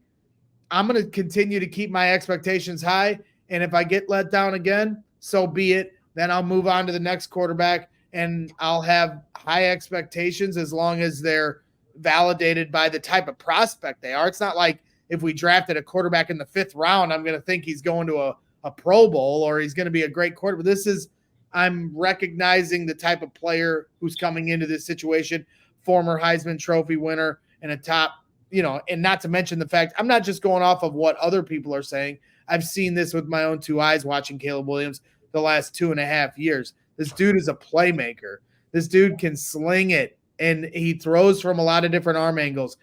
I'm going to continue to keep my expectations high. And if I get let down again, so be it. Then I'll move on to the next quarterback, and I'll have high expectations as long as they're validated by the type of prospect they are. It's not like if we drafted a quarterback in the 5th round, I'm going to think he's going to a Pro Bowl or he's going to be a great quarterback. This is, I'm recognizing the type of player who's coming into this situation, former Heisman Trophy winner and a top, you know, and not to mention the fact I'm not just going off of what other people are saying. I've seen this with my own 2 eyes watching Caleb Williams the last 2.5 years. This dude is a playmaker. This dude can sling it, and he throws from a lot of different arm angles.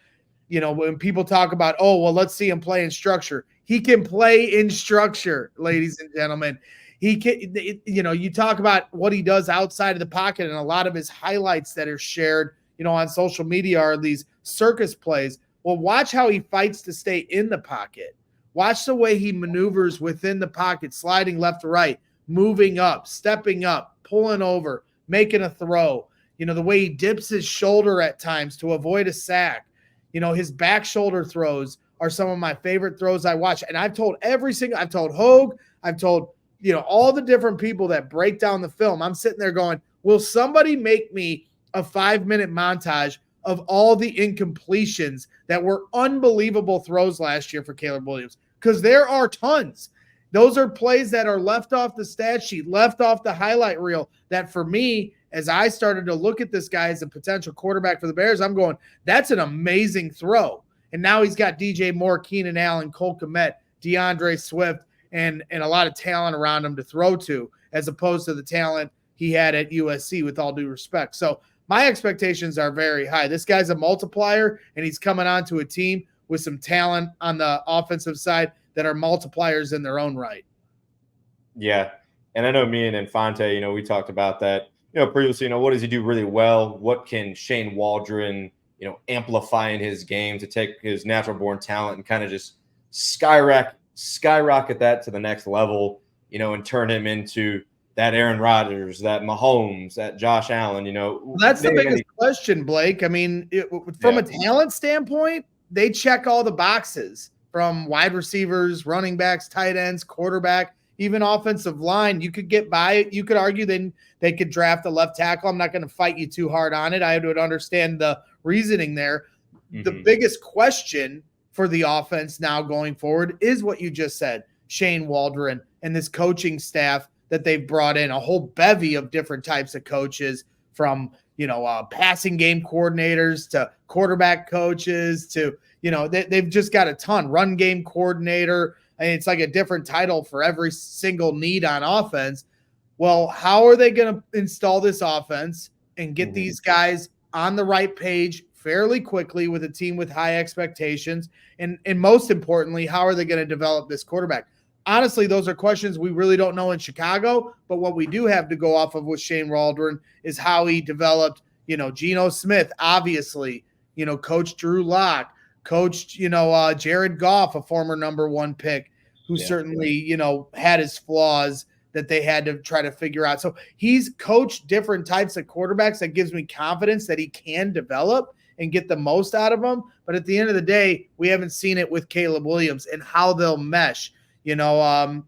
You know, when people talk about, oh, well, let's see him play in structure. He can play in structure, ladies and gentlemen. He can, you know, you talk about what he does outside of the pocket, and a lot of his highlights that are shared, you know, on social media are these circus plays. Well, watch how he fights to stay in the pocket. Watch the way he maneuvers within the pocket, sliding left to right, moving up, stepping up, pulling over, making a throw. You know, the way he dips his shoulder at times to avoid a sack. You know, his back shoulder throws are some of my favorite throws I watch. And I've told I've told Hogue, I've told, you know, all the different people that break down the film. I'm sitting there going, will somebody make me a 5-minute montage of all the incompletions that were unbelievable throws last year for Caleb Williams? Because there are tons. Those are plays that are left off the stat sheet, left off the highlight reel, that for me, as I started to look at this guy as a potential quarterback for the Bears, I'm going, that's an amazing throw. And now he's got DJ Moore, Keenan Allen, Cole Kmet, DeAndre Swift, and a lot of talent around him to throw to, as opposed to the talent he had at USC, with all due respect. So my expectations are very high. This guy's a multiplier, and he's coming onto a team with some talent on the offensive side that are multipliers in their own right. Yeah. And I know me and Infante, you know, we talked about that, you know, previously. You know, what does he do really well? What can Shane Waldron, you know, amplify in his game to take his natural born talent and kind of just skyrocket that to the next level, you know, and turn him into that Aaron Rodgers, that Mahomes, that Josh Allen, you know. Well, that's the biggest question, Blake. I mean, from a talent standpoint, they check all the boxes. from wide receivers, running backs, tight ends, quarterback, even offensive line. You could get by it. You could argue then they could draft a left tackle. I'm not going to fight you too hard on it. I would understand the reasoning there. The biggest question for the offense now going forward is what you just said, Shane Waldron and this coaching staff that they've brought in, a whole bevy of different types of coaches, from passing game coordinators to quarterback coaches to they've just got a ton. Run game coordinator. And it's like a different title for every single need on offense. Well, how are they going to install this offense and get these guys on the right page fairly quickly with a team with high expectations? And most importantly, how are they going to develop this quarterback? Honestly, those are questions we really don't know in Chicago, but what we do have to go off of with Shane Waldron is how he developed, Geno Smith, obviously, Coach Drew Lock, coached, Jared Goff, a former number 1 pick, who certainly, had his flaws that they had to try to figure out. So he's coached different types of quarterbacks that gives me confidence that he can develop and get the most out of them. But at the end of the day, we haven't seen it with Caleb Williams and how they'll mesh, having,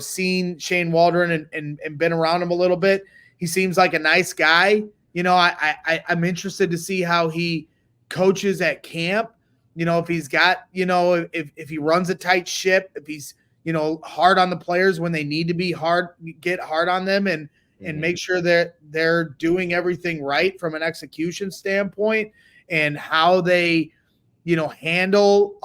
seen Shane Waldron and been around him a little bit. He seems like a nice guy. I'm interested to see how he coaches at camp. If he's got, if he runs a tight ship, if he's, hard on the players when they need to be hard, get hard on them and make sure that they're doing everything right from an execution standpoint, and how they, handle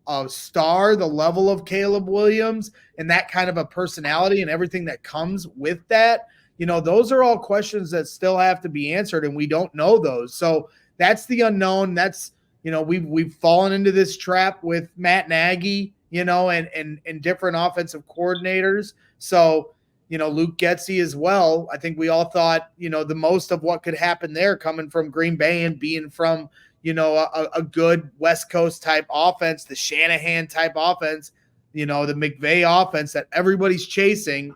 a star, the level of Caleb Williams, and that kind of a personality and everything that comes with that. Those are all questions that still have to be answered, and we don't know those. So that's the unknown. That's, we've fallen into this trap with Matt Nagy, and different offensive coordinators. So, Luke Getsy as well. I think we all thought, the most of what could happen there coming from Green Bay and being from, a good West Coast type offense, the Shanahan type offense, the McVay offense that everybody's chasing.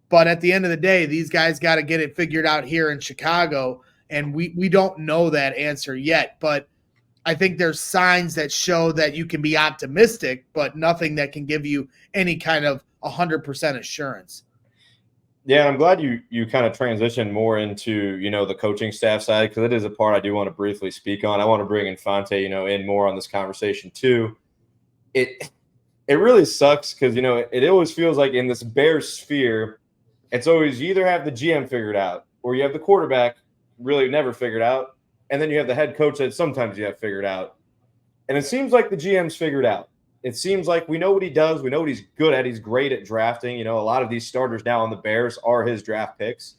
But at the end of the day, these guys got to get it figured out here in Chicago. And we don't know that answer yet. But I think there's signs that show that you can be optimistic, but nothing that can give you any kind of 100% assurance. Yeah, I'm glad you kind of transitioned more into, the coaching staff side, because it is a part I do want to briefly speak on. I want to bring Infante, in more on this conversation too. It really sucks because, it always feels like in this Bears sphere, it's always you either have the GM figured out or you have the quarterback really never figured out. And then you have the head coach that sometimes you have figured out. And it seems like the GM's figured out. It seems like we know what he does. We know what he's good at. He's great at drafting. A lot of these starters now on the Bears are his draft picks.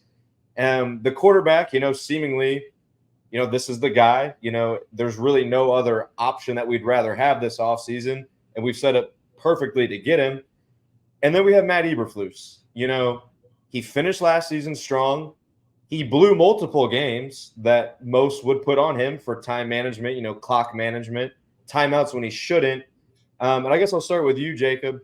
And the quarterback, seemingly, this is the guy. There's really no other option that we'd rather have this offseason. And we've set it perfectly to get him. And then we have Matt Eberflus. He finished last season strong. He blew multiple games that most would put on him for time management, clock management, timeouts when he shouldn't. And I guess I'll start with you, Jacob.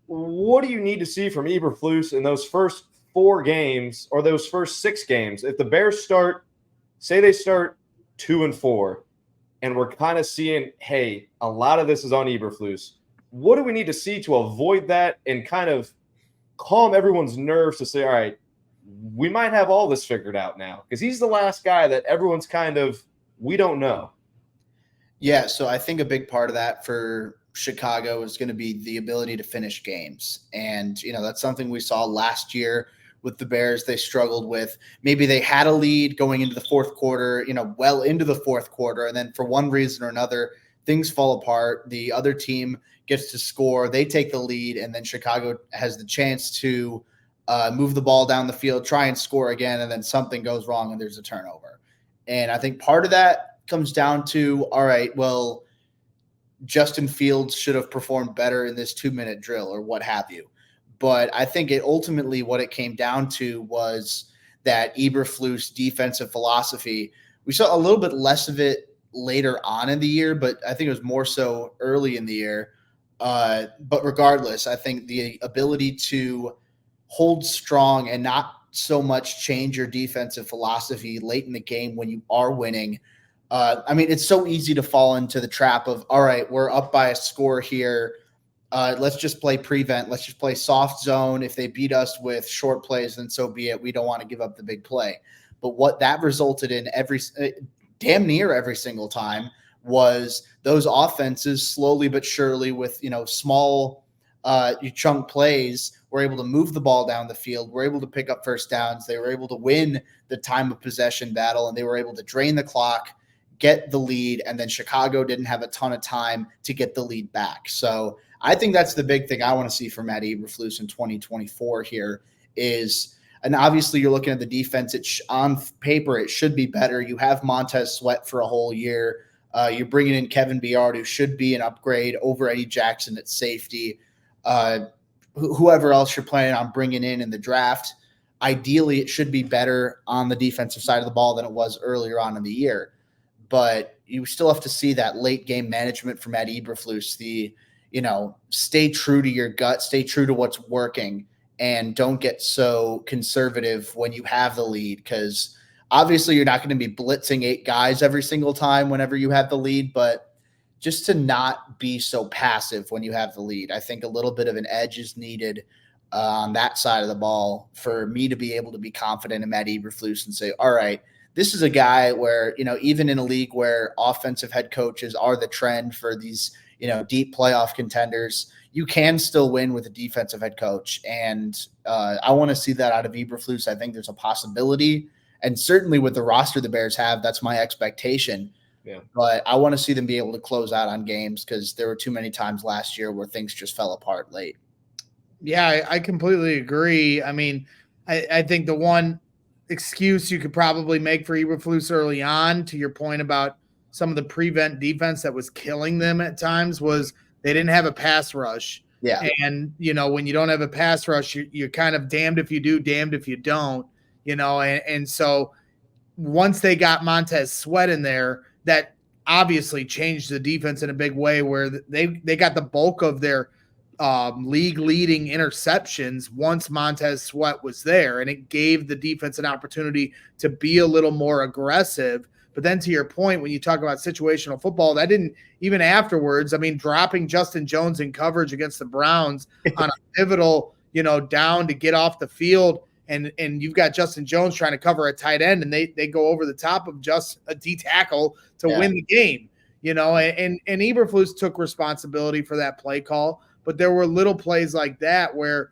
What do you need to see from Eberflus in those first 4 games or those first 6 games? If the Bears start 2-4, and we're kind of seeing, hey, a lot of this is on Eberflus. What do we need to see to avoid that and kind of calm everyone's nerves to say, all right, we might have all this figured out now? Because he's the last guy that everyone's kind of, we don't know. Yeah, so I think a big part of that for Chicago is going to be the ability to finish games. And, that's something we saw last year with the Bears. They struggled with, maybe they had a lead going into the fourth quarter, well into the fourth quarter. And then for one reason or another, things fall apart. The other team gets to score. They take the lead. And then Chicago has the chance to move the ball down the field, try and score again. And then something goes wrong and there's a turnover. And I think part of that comes down to, all right, well, Justin Fields should have performed better in this 2-minute drill or what have you. But I think what it came down to was that Eberflus defensive philosophy. We saw a little bit less of it later on in the year, but I think it was more so early in the year. But regardless, I think the ability to hold strong and not so much change your defensive philosophy late in the game when you are winning I mean, it's so easy to fall into the trap of, all right, we're up by a score here. Let's just play prevent. Let's just play soft zone. If they beat us with short plays, then so be it. We don't want to give up the big play. But what that resulted in damn near every single time was those offenses slowly but surely with, small chunk plays were able to move the ball down the field, were able to pick up first downs. They were able to win the time of possession battle, and they were able to drain the clock, get the lead, and then Chicago didn't have a ton of time to get the lead back. So I think that's the big thing I want to see from Matt Eberflus in 2024 here is, and obviously you're looking at the defense. On paper, it should be better. You have Montez Sweat for a whole year. You're bringing in Kevin Byard, who should be an upgrade over Eddie Jackson at safety. Whoever else you're planning on bringing in the draft, ideally it should be better on the defensive side of the ball than it was earlier on in the year. But you still have to see that late game management from Matt Eberflus, stay true to your gut, stay true to what's working, and don't get so conservative when you have the lead, because obviously you're not going to be blitzing 8 guys every single time whenever you have the lead, but just to not be so passive when you have the lead. I think a little bit of an edge is needed on that side of the ball for me to be able to be confident in Matt Eberflus and say, all right, this is a guy where, even in a league where offensive head coaches are the trend for these, deep playoff contenders, you can still win with a defensive head coach. And I want to see that out of Eberflus. I think there's a possibility. And certainly with the roster the Bears have, that's my expectation. Yeah. But I want to see them be able to close out on games, because there were too many times last year where things just fell apart late. Yeah, I completely agree. I mean, I think the one excuse you could probably make for Eberflus early on, to your point about some of the prevent defense that was killing them at times, was they didn't have a pass rush. Yeah. And, when you don't have a pass rush, you're kind of damned if you do, damned if you don't, and so once they got Montez Sweat in there, that obviously changed the defense in a big way, where they got the bulk of their league leading interceptions once Montez Sweat was there, and it gave the defense an opportunity to be a little more aggressive. But then to your point, when you talk about situational football, that didn't, even afterwards, I mean, dropping Justin Jones in coverage against the Browns on a pivotal, down to get off the field, and you've got Justin Jones trying to cover a tight end, and they go over the top of just a D tackle to win the game, and Eberflus took responsibility for that play call. But there were little plays like that where,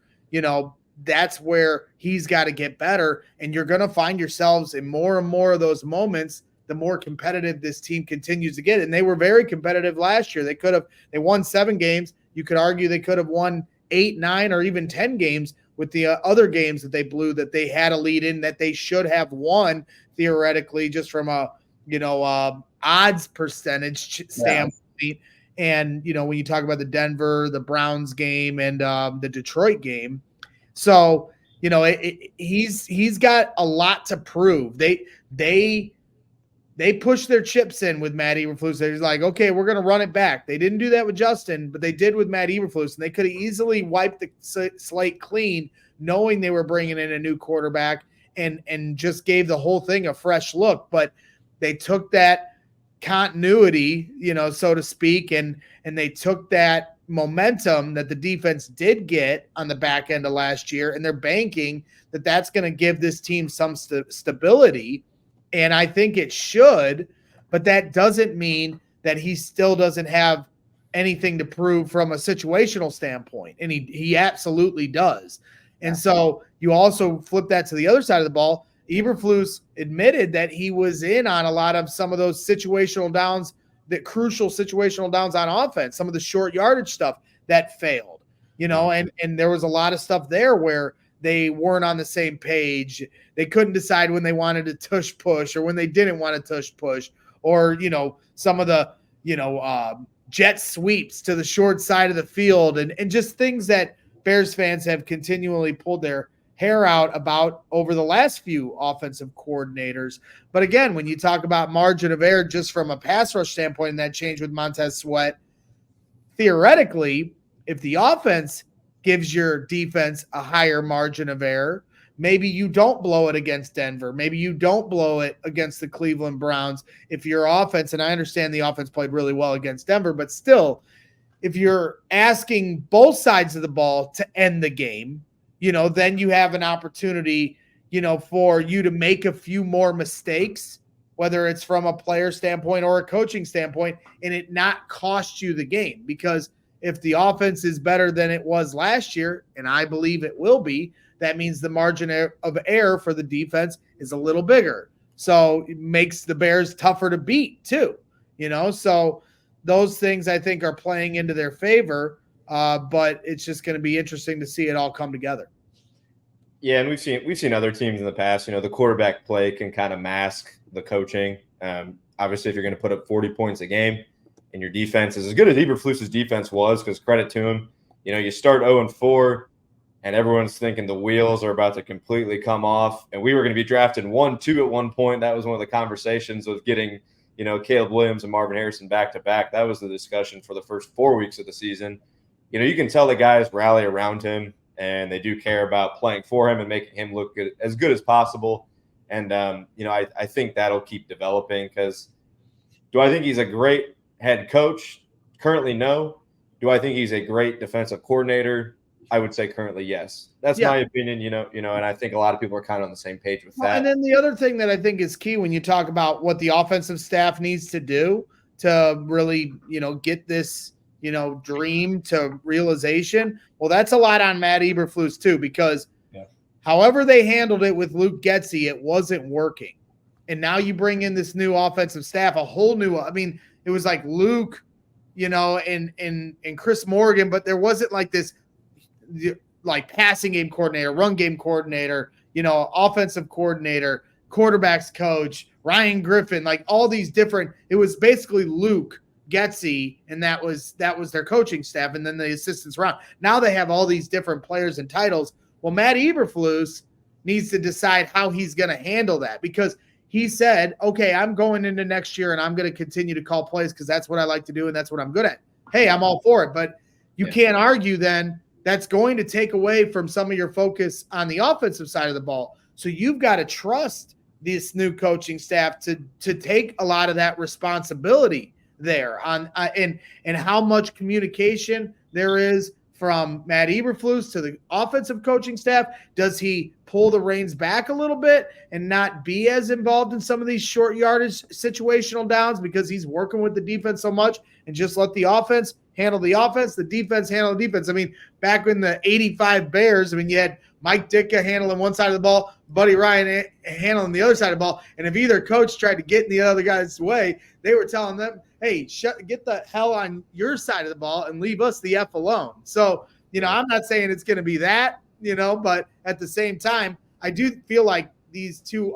that's where he's got to get better. And you're going to find yourselves in more and more of those moments, the more competitive this team continues to get. And they were very competitive last year. They won 7 games. You could argue they could have won 8, 9, or even 10 games with the other games that they blew, that they had a lead in, that they should have won theoretically, just from a, odds percentage standpoint. Yeah. And, when you talk about the Denver, the Browns game, and the Detroit game. So, he's got a lot to prove. They pushed their chips in with Matt Eberflus. They're like, okay, we're going to run it back. They didn't do that with Justin, but they did with Matt Eberflus. And they could have easily wiped the slate clean, knowing they were bringing in a new quarterback, and just gave the whole thing a fresh look. But they took that continuity, so to speak, and they took that momentum that the defense did get on the back end of last year, and they're banking that that's going to give this team some stability. And I think it should, but that doesn't mean that he still doesn't have anything to prove from a situational standpoint. And he absolutely does. And so you also flip that to the other side of the ball. Eberflus admitted that he was in on a lot of some of those situational downs, that crucial situational downs on offense, some of the short yardage stuff that failed, and there was a lot of stuff there where they weren't on the same page. They couldn't decide when they wanted to tush push or when they didn't want to tush push, or, some of the, jet sweeps to the short side of the field, and just things that Bears fans have continually pulled their hair out about over the last few offensive coordinators. But again, when you talk about margin of error just from a pass rush standpoint, and that change with Montez Sweat, theoretically, if the offense gives your defense a higher margin of error, maybe you don't blow it against Denver. Maybe you don't blow it against the Cleveland Browns. If your offense, and I understand the offense played really well against Denver, but still, if you're asking both sides of the ball to end the game, then you have an opportunity, for you to make a few more mistakes, whether it's from a player standpoint or a coaching standpoint, and it not cost you the game. Because if the offense is better than it was last year, and I believe it will be, that means the margin of error for the defense is a little bigger. So it makes the Bears tougher to beat too, so those things I think are playing into their favor. But it's just going to be interesting to see it all come together. Yeah, and we've seen other teams in the past. The quarterback play can kind of mask the coaching. Obviously, if you're going to put up 40 points a game and your defense is as good as Eberflus's defense was, because credit to him, you start 0-4 and everyone's thinking the wheels are about to completely come off. And we were going to be drafted 1-2 at one point. That was one of the conversations of getting, Caleb Williams and Marvin Harrison back-to-back. That was the discussion for the first 4 weeks of the season. You can tell the guys rally around him, and they do care about playing for him and making him look as good as possible. And, I think that'll keep developing, because do I think he's a great head coach? Currently, no. Do I think he's a great defensive coordinator? I would say currently, yes. That's my opinion, and I think a lot of people are kind of on the same page with that. And then the other thing that I think is key when you talk about what the offensive staff needs to do to really, get this, dream to realization. Well, that's a lot on Matt Eberflus too, because however they handled it with Luke Getsy, it wasn't working. And now you bring in this new offensive staff, a whole new, it was like Luke, and Chris Morgan, but there wasn't like this, like passing game coordinator, run game coordinator, offensive coordinator, quarterbacks coach, Ryan Griffin, like all these different, it was basically Luke Getsy, and that was their coaching staff, and then the assistants around. Now they have all these different players and titles. Well, Matt Eberflus needs to decide how he's going to handle that, because he said, okay, I'm going into next year and I'm going to continue to call plays because that's what I like to do and that's what I'm good at. Hey, I'm all for it. But you can't argue then that's going to take away from some of your focus on the offensive side of the ball. So you've got to trust this new coaching staff to take a lot of that responsibility there on and how much communication there is from Matt Eberflus to the offensive coaching staff. Does he pull the reins back a little bit and not be as involved in some of these short yardage situational downs because he's working with the defense so much, and just let the offense handle the offense, the defense handle the defense? Back in the 85 Bears, you had Mike Ditka handling one side of the ball, Buddy Ryan handling the other side of the ball. And if either coach tried to get in the other guy's way, they were telling them, hey, get the hell on your side of the ball and leave us the F alone. So, I'm not saying it's going to be that, but at the same time, I do feel like these two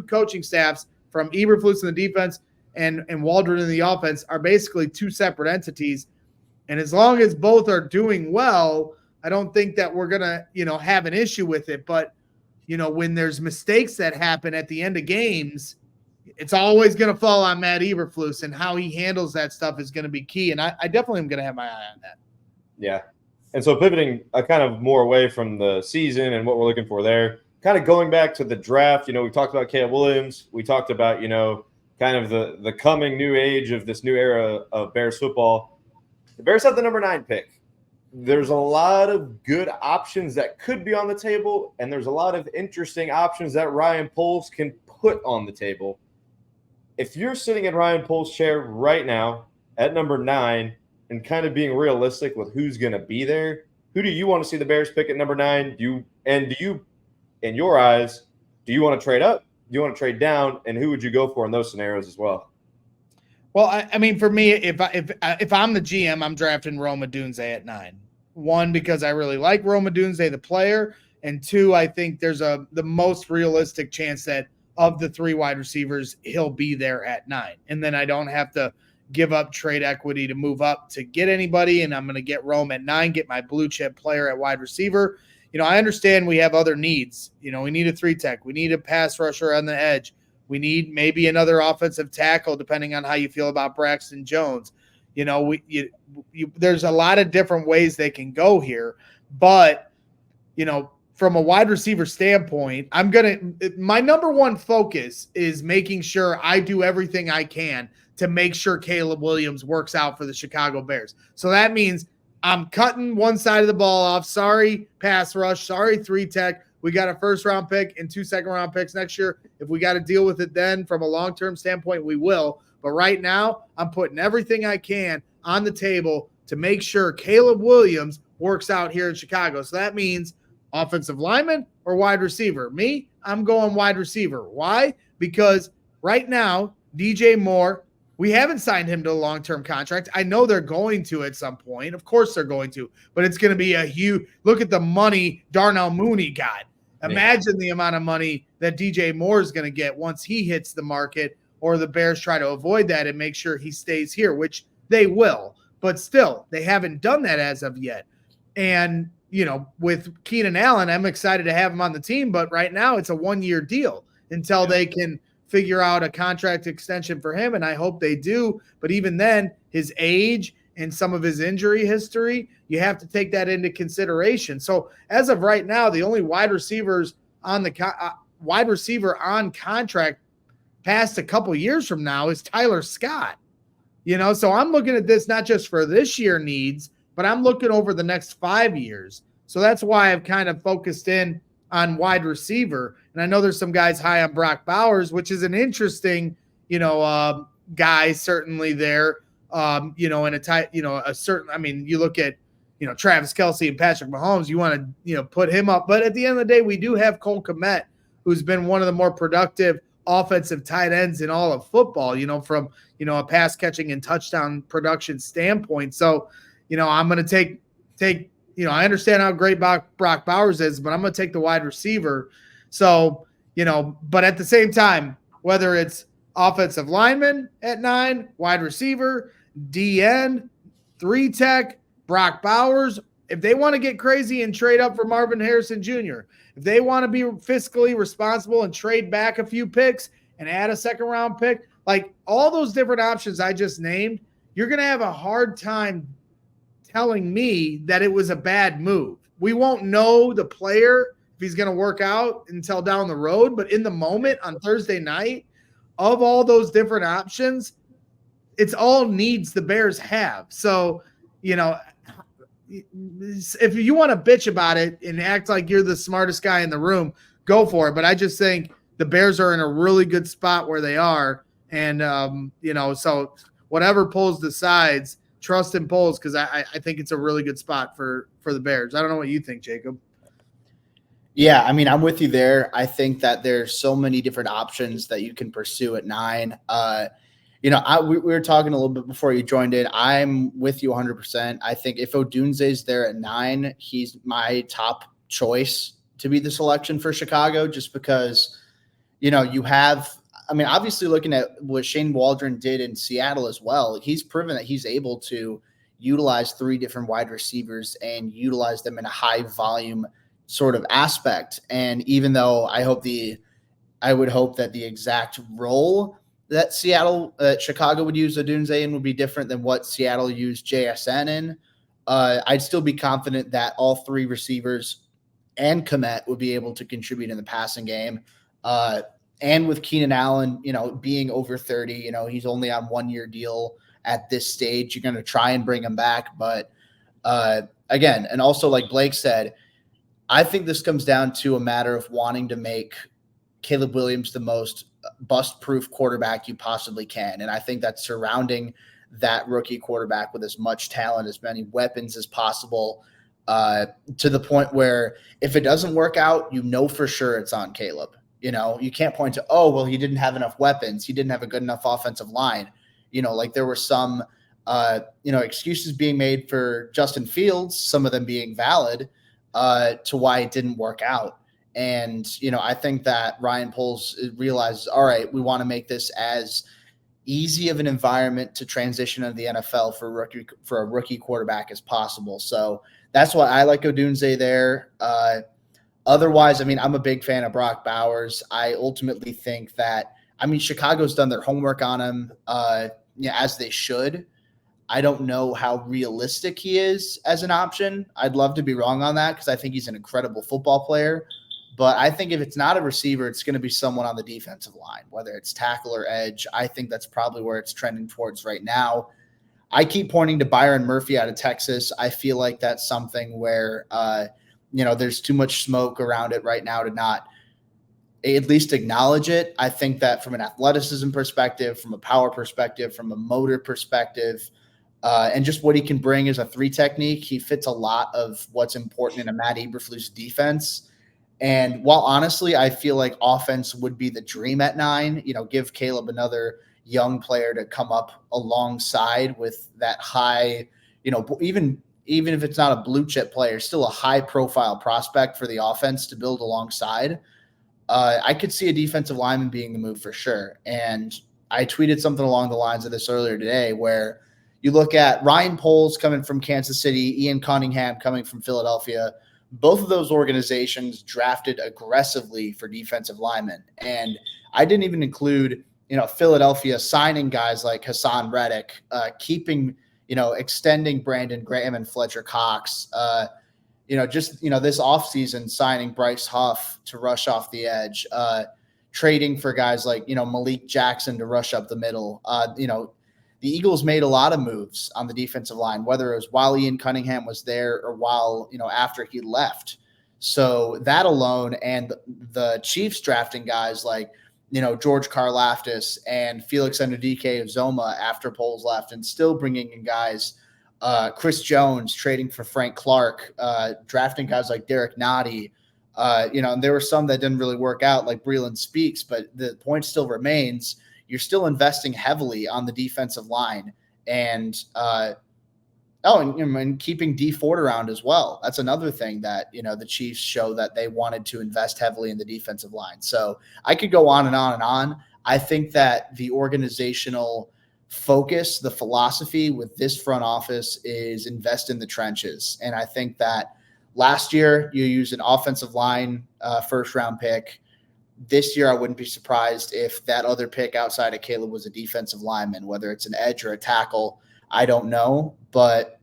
coaching staffs, from Eberflus in the defense and Waldron in the offense, are basically two separate entities. And as long as both are doing well, I don't think that we're going to, have an issue with it. But, when there's mistakes that happen at the end of games, it's always going to fall on Matt Eberflus, and how he handles that stuff is going to be key. And I definitely am going to have my eye on that. Yeah. And so pivoting kind of more away from the season and what we're looking for there, kind of going back to the draft, we talked about Caleb Williams. We talked about, kind of the coming new age of this new era of Bears football. The Bears have the number 9 pick. There's a lot of good options that could be on the table, and there's a lot of interesting options that Ryan Poles can put on the table. If you're sitting in Ryan Poles' chair right now at number 9 and kind of being realistic with who's going to be there, who do you want to see the Bears pick at number 9? Do you, in your eyes, do you want to trade up? Do you want to trade down? And who would you go for in those scenarios as well? Well, for me, if I'm the GM, I'm drafting Rome Odunze at 9. 1, because I really like Rome Odunze, the player, and 2, I think there's the most realistic chance that of the 3 wide receivers, he'll be there at 9. And then I don't have to give up trade equity to move up to get anybody, and I'm going to get Rome at 9, get my blue chip player at wide receiver. I understand we have other needs. We need a 3-tech. We need a pass rusher on the edge. We need maybe another offensive tackle, depending on how you feel about Braxton Jones. There's a lot of different ways they can go here, but from a wide receiver standpoint, my number one focus is making sure I do everything I can to make sure Caleb Williams works out for the Chicago Bears. So that means I'm cutting one side of the ball off. Sorry, pass rush. Sorry, 3-tech. We got a first-round pick and 2 second-round picks next year. If we got to deal with it then from a long-term standpoint, we will. But right now, I'm putting everything I can on the table to make sure Caleb Williams works out here in Chicago. So that means offensive lineman or wide receiver. Me, I'm going wide receiver. Why? Because right now, DJ Moore, we haven't signed him to a long-term contract. I know they're going to at some point. Of course they're going to. But it's going to be a huge – look at the money Darnell Mooney got. Imagine the amount of money that DJ Moore is going to get once he hits the market, or the Bears try to avoid that and make sure he stays here, which they will. But still, they haven't done that as of yet. And, with Keenan Allen, I'm excited to have him on the team. But right now it's a 1-year deal until they can figure out a contract extension for him. And I hope they do. But even then, his age and some of his injury history, you have to take that into consideration. So as of right now, the only wide receivers on wide receiver on contract past a couple years from now is Tyler Scott. So I'm looking at this not just for this year needs, but I'm looking over the next 5 years. So that's why I've kind of focused in on wide receiver. And I know there's some guys high on Brock Bowers, which is an interesting, guy certainly there. In a tight, a certain, I mean, you look at, Travis Kelce and Patrick Mahomes, you want to, put him up. But at the end of the day, we do have Cole Kmet, who's been one of the more productive offensive tight ends in all of football, from, a pass catching and touchdown production standpoint. So, I'm going to take, I understand how great Brock Bowers is, but I'm going to take the wide receiver. So, but at the same time, whether it's offensive lineman at 9, wide receiver, DN, 3-tech, Brock Bowers, if they want to get crazy and trade up for Marvin Harrison Jr., if they want to be fiscally responsible and trade back a few picks and add a second-round pick, like all those different options I just named, you're going to have a hard time telling me that it was a bad move. We won't know the player if he's going to work out until down the road, but in the moment on Thursday night, of all those different options, it's all needs the Bears have. So, if you want to bitch about it and act like you're the smartest guy in the room, go for it. But I just think the Bears are in a really good spot where they are. And, so whatever pulls the sides, trust in polls, because I think it's a really good spot for the Bears. I don't know what you think, Jacob. Yeah, I mean, I'm with you there. I think that there's so many different options that you can pursue at 9. We were talking a little bit before you joined in. I'm with you 100%. I think if Odunze's there at 9, he's my top choice to be the selection for Chicago, just because, you have – I mean, obviously looking at what Shane Waldron did in Seattle as well, he's proven that he's able to utilize 3 different wide receivers and utilize them in a high volume sort of aspect. And even though I would hope that the exact role that Chicago would use Odunze in would be different than what Seattle used JSN in, I'd still be confident that all 3 receivers and Kmet would be able to contribute in the passing game. And with Keenan Allen, being over 30, he's only on 1-year deal at this stage. You're going to try and bring him back. But again, and also like Blake said, I think this comes down to a matter of wanting to make Caleb Williams the most bust-proof quarterback you possibly can. And I think that's surrounding that rookie quarterback with as much talent, as many weapons as possible, to the point where if it doesn't work out, for sure it's on Caleb. You can't point to, oh, well, he didn't have enough weapons. He didn't have a good enough offensive line. Like there were some, excuses being made for Justin Fields, some of them being valid, to why it didn't work out. And, I think that Ryan Poles realizes, all right, we want to make this as easy of an environment to transition into the NFL for a rookie quarterback as possible. So that's why I like Odunze there. Otherwise, I mean, I'm a big fan of Brock Bowers. I ultimately think that, Chicago's done their homework on him, as they should. I don't know how realistic he is as an option. I'd love to be wrong on that because I think he's an incredible football player. But I think if it's not a receiver, it's going to be someone on the defensive line, whether it's tackle or edge. I think that's probably where it's trending towards right now. I keep pointing to Byron Murphy out of Texas. I feel like that's something where, there's too much smoke around it right now to not at least acknowledge it. I think that from an athleticism perspective, from a power perspective, from a motor perspective, and just what he can bring as a 3 technique, he fits a lot of what's important in a Matt Eberflus defense. And while honestly, I feel like offense would be the dream at 9, give Caleb another young player to come up alongside with that high, even if it's not a blue chip player, still a high profile prospect for the offense to build alongside. I could see a defensive lineman being the move for sure. And I tweeted something along the lines of this earlier today where you look at Ryan Poles coming from Kansas City, Ian Cunningham coming from Philadelphia. Both of those organizations drafted aggressively for defensive linemen. And I didn't even include, Philadelphia signing guys like Hassan Reddick, extending Brandon Graham and Fletcher Cox, this offseason signing Bryce Huff to rush off the edge, trading for guys like, Malik Jackson to rush up the middle. The Eagles made a lot of moves on the defensive line, whether it was while Ian Cunningham was there or while, after he left. So that alone, and the Chiefs drafting guys like, George Karlaftis and Felix Anudike-Uzomah after Poles left, and still bringing in guys, Chris Jones trading for Frank Clark, drafting guys like Derek Nottie, and there were some that didn't really work out like Breland Speaks, but the point still remains, you're still investing heavily on the defensive line and keeping Dee Ford around as well. That's another thing that, the Chiefs show that they wanted to invest heavily in the defensive line. So I could go on and on and on. I think that the organizational focus, the philosophy with this front office is invest in the trenches. And I think that last year you used an offensive line first round pick. This year, I wouldn't be surprised if that other pick outside of Caleb was a defensive lineman, whether it's an edge or a tackle. I don't know. But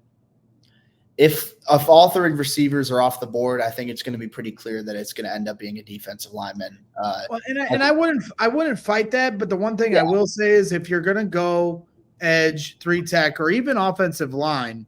if all 3 receivers are off the board, I think it's going to be pretty clear that it's going to end up being a defensive lineman. I wouldn't fight that. But the one thing I will say is if you're going to go edge, 3 tech, or even offensive line,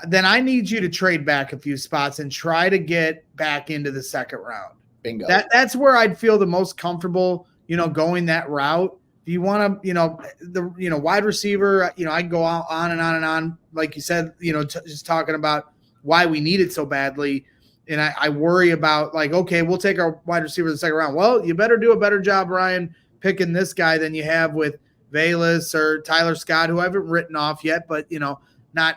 then I need you to trade back a few spots and try to get back into the second round. Bingo. That's where I'd feel the most comfortable, going that route. If you want to, wide receiver, I can go on and on and on, like you said, just talking about why we need it so badly. And I worry about okay, we'll take our wide receiver in the second round. Well, you better do a better job, Ryan, picking this guy than you have with Valus or Tyler Scott, who I haven't written off yet, but, not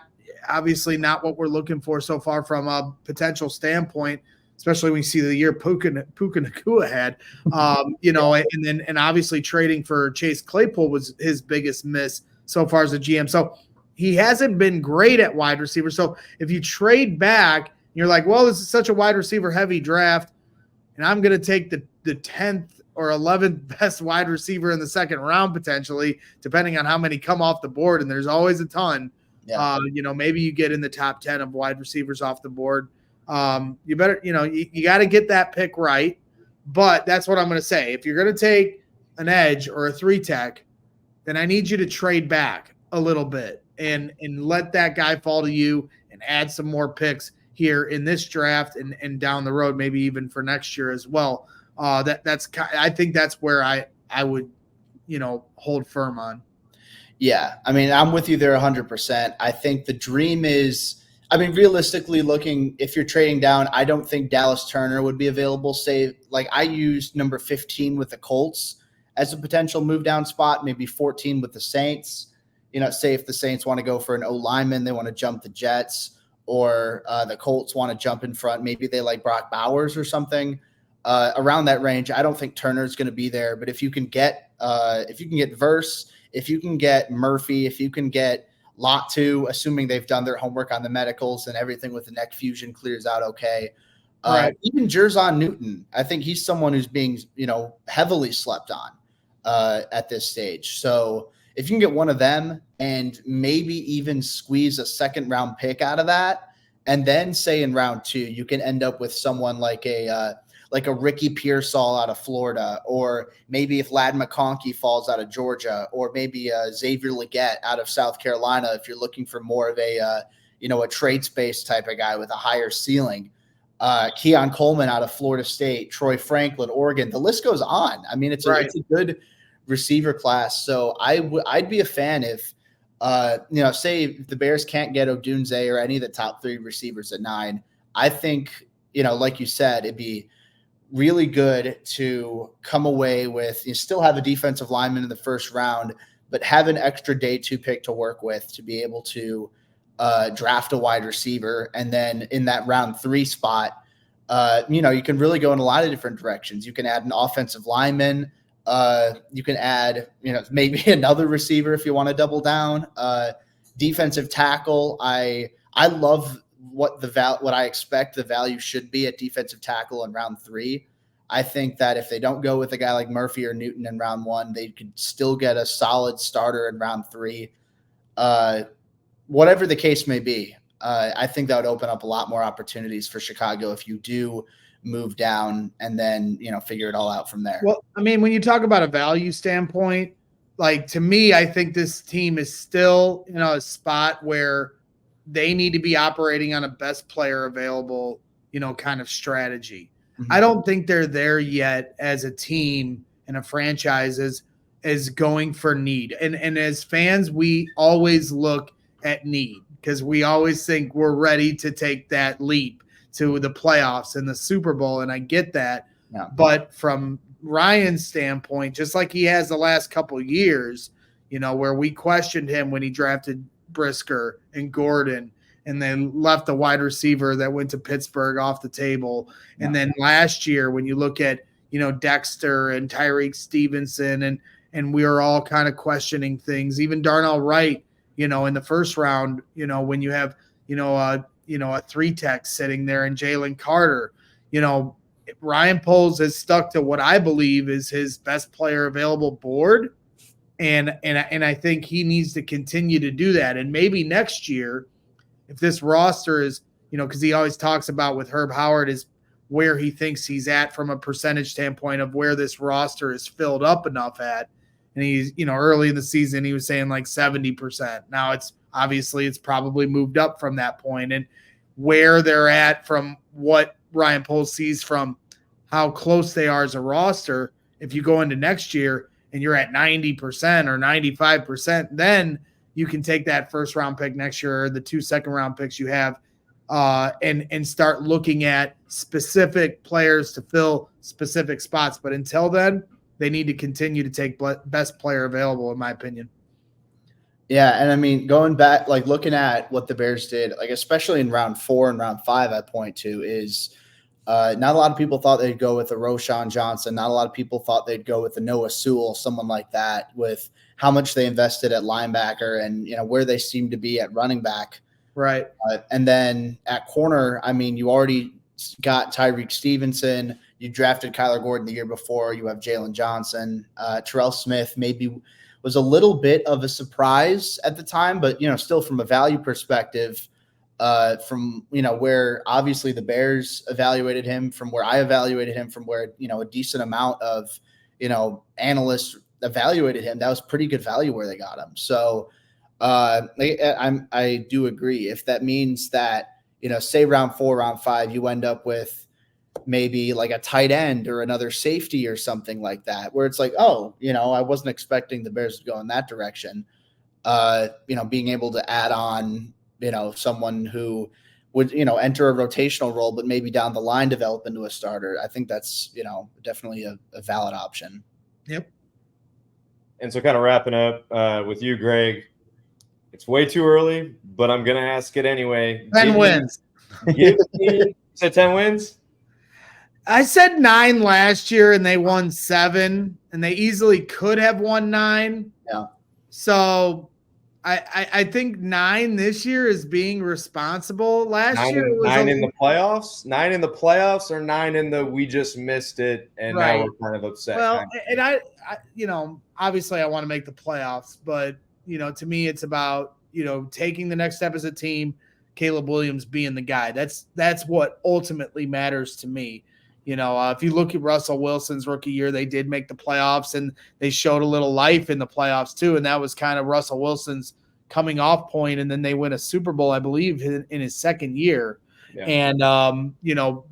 what we're looking for so far from a potential standpoint. Especially when you see the year Puka Nacua had, and obviously trading for Chase Claypool was his biggest miss so far as a GM. So he hasn't been great at wide receiver. So if you trade back, you're like, well, this is such a wide receiver heavy draft, and I'm going to take the 10th or 11th best wide receiver in the second round potentially, depending on how many come off the board, and there's always a ton. Yeah. Maybe you get in the top 10 of wide receivers off the board. You better, you got to get that pick right, but that's what I'm going to say. If you're going to take an edge or a 3 tech, then I need you to trade back a little bit and let that guy fall to you and add some more picks here in this draft and down the road, maybe even for next year as well. I think that's where I would, hold firm on. Yeah. I mean, I'm with you there 100%. I think the dream is, realistically looking, if you're trading down, I don't think Dallas Turner would be available. Say, I used number 15 with the Colts as a potential move down spot, maybe 14 with the Saints. Say if the Saints want to go for an O-lineman, they want to jump the Jets, or the Colts want to jump in front. Maybe they like Brock Bowers or something around that range. I don't think Turner's going to be there, but if you can get Verse, if you can get Murphy, if you can get Latu, assuming they've done their homework on the medicals and everything with the neck fusion clears out okay. Right. Even Jerzon Newton, I think he's someone who's being, heavily slept on at this stage. So if you can get one of them and maybe even squeeze a second round pick out of that, and then say in round 2, you can end up with someone like a Ricky Pearsall out of Florida, or maybe if Ladd McConkey falls out of Georgia, or maybe Xavier Legette out of South Carolina, if you're looking for more of a trade space type of guy with a higher ceiling. Keon Coleman out of Florida State, Troy Franklin, Oregon. The list goes on. I mean, it's a good receiver class. So I'd be a fan if say if the Bears can't get Odunze or any of the top 3 receivers at 9. I think, like you said, it'd be really good to come away with, you still have a defensive lineman in the first round, but have an extra day 2 pick to work with to be able to draft a wide receiver. And then in that round 3 spot, you can really go in a lot of different directions. You can add an offensive lineman. You can add, maybe another receiver if you want to double down. Defensive tackle. I love what I expect the value should be at defensive tackle in round 3. I think that if they don't go with a guy like Murphy or Newton in round 1, they could still get a solid starter in round 3. Whatever the case may be, I think that would open up a lot more opportunities for Chicago if you do move down and then, figure it all out from there. Well, I mean, when you talk about a value standpoint, like to me, I think this team is still in a spot where they need to be operating on a best player available, kind of strategy. Mm-hmm. I don't think they're there yet as a team and a franchise is going for need. And as fans, we always look at need because we always think we're ready to take that leap to the playoffs and the Super Bowl. And I get that. Yeah. But from Ryan's standpoint, just like he has the last couple of years, where we questioned him when he drafted Brisker and Gordon and then left the wide receiver that went to Pittsburgh off the table. Yeah. And then last year, when you look at, Dexter and Tyreek Stevenson and we were all kind of questioning things, even Darnell Wright, in the first round, when you have, a 3-tech sitting there and Jalen Carter, Ryan Poles has stuck to what I believe is his best player available board. And I think he needs to continue to do that. And maybe next year, if this roster is, because he always talks about with Herb Howard is where he thinks he's at from a percentage standpoint of where this roster is filled up enough at. And he's, early in the season, he was saying like 70%. Now it's probably moved up from that point. And where they're at from what Ryan Poles sees from how close they are as a roster, if you go into next year and you're at 90% or 95%, then you can take that first round pick next year or the 2 second round picks you have and start looking at specific players to fill specific spots. But until then, they need to continue to take best player available, in my opinion. Yeah, and I mean, going back, like looking at what the Bears did, like especially in round 4 and round 5, I point to is not a lot of people thought they'd go with a Roshan Johnson. Not a lot of people thought they'd go with a Noah Sewell, someone like that, with how much they invested at linebacker and where they seem to be at running back. Right. And then at corner, I mean, you already got Tyreek Stevenson. You drafted Kyler Gordon the year before. You have Jalen Johnson. Terrell Smith maybe was a little bit of a surprise at the time, but, still from a value perspective, from, where obviously the Bears evaluated him, from where I evaluated him, from where, a decent amount of, analysts evaluated him, that was pretty good value where they got him. So I do agree. If that means that, say round 4, round 5, you end up with maybe like a tight end or another safety or something like that, where it's like, oh, I wasn't expecting the Bears to go in that direction. Being able to add on, someone who would, enter a rotational role, but maybe down the line develop into a starter. I think that's, definitely a valid option. Yep. And so kind of wrapping up with you, Greg, it's way too early, but I'm going to ask it anyway. 10 wins. You said 10 wins? I said 9 last year, and they won 7, and they easily could have won 9. Yeah. So I think 9 this year is being responsible. Last year it was nine in the playoffs, 9 in the playoffs, or 9 in the we just missed it and now right. we're kind of upset. Well, and I obviously I want to make the playoffs, but to me it's about taking the next step as a team. Caleb Williams being the guy. That's what ultimately matters to me. If you look at Russell Wilson's rookie year, they did make the playoffs and they showed a little life in the playoffs too. And that was kind of Russell Wilson's coming off point. And then they win a Super Bowl, I believe, in his second year. Yeah. And,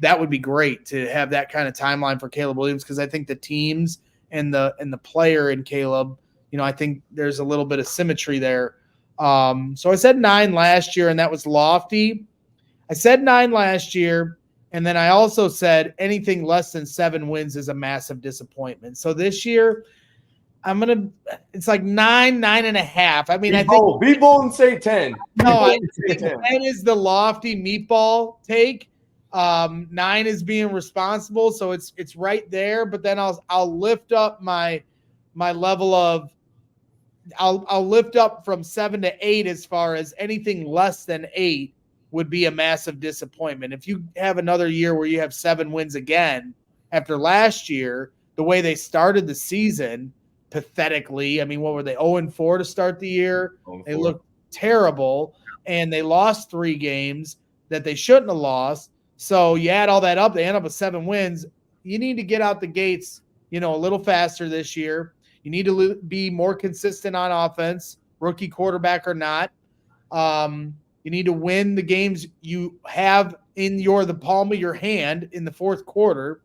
that would be great to have that kind of timeline for Caleb Williams, because I think the teams and the player in Caleb, I think there's a little bit of symmetry there. So I said 9 last year, and that was lofty. I said 9 last year. And then I also said anything less than 7 wins is a massive disappointment. So this year, it's like 9.5. I mean, be bold and say 10. No, I think 10 is the lofty meatball take. 9 is being responsible, so it's right there. But then I'll lift up my level of. I'll lift up from 7 to 8 as far as anything less than 8 would be a massive disappointment. If you have another year where you have 7 wins again after last year, the way they started the season, pathetically, I mean, what were they, 0-4 to start the year? 0-4. They looked terrible, and they lost 3 games that they shouldn't have lost. So you add all that up, they end up with 7 wins. You need to get out the gates, a little faster this year. You need to be more consistent on offense, rookie quarterback or not. You need to win the games you have in the palm of your hand in the fourth quarter.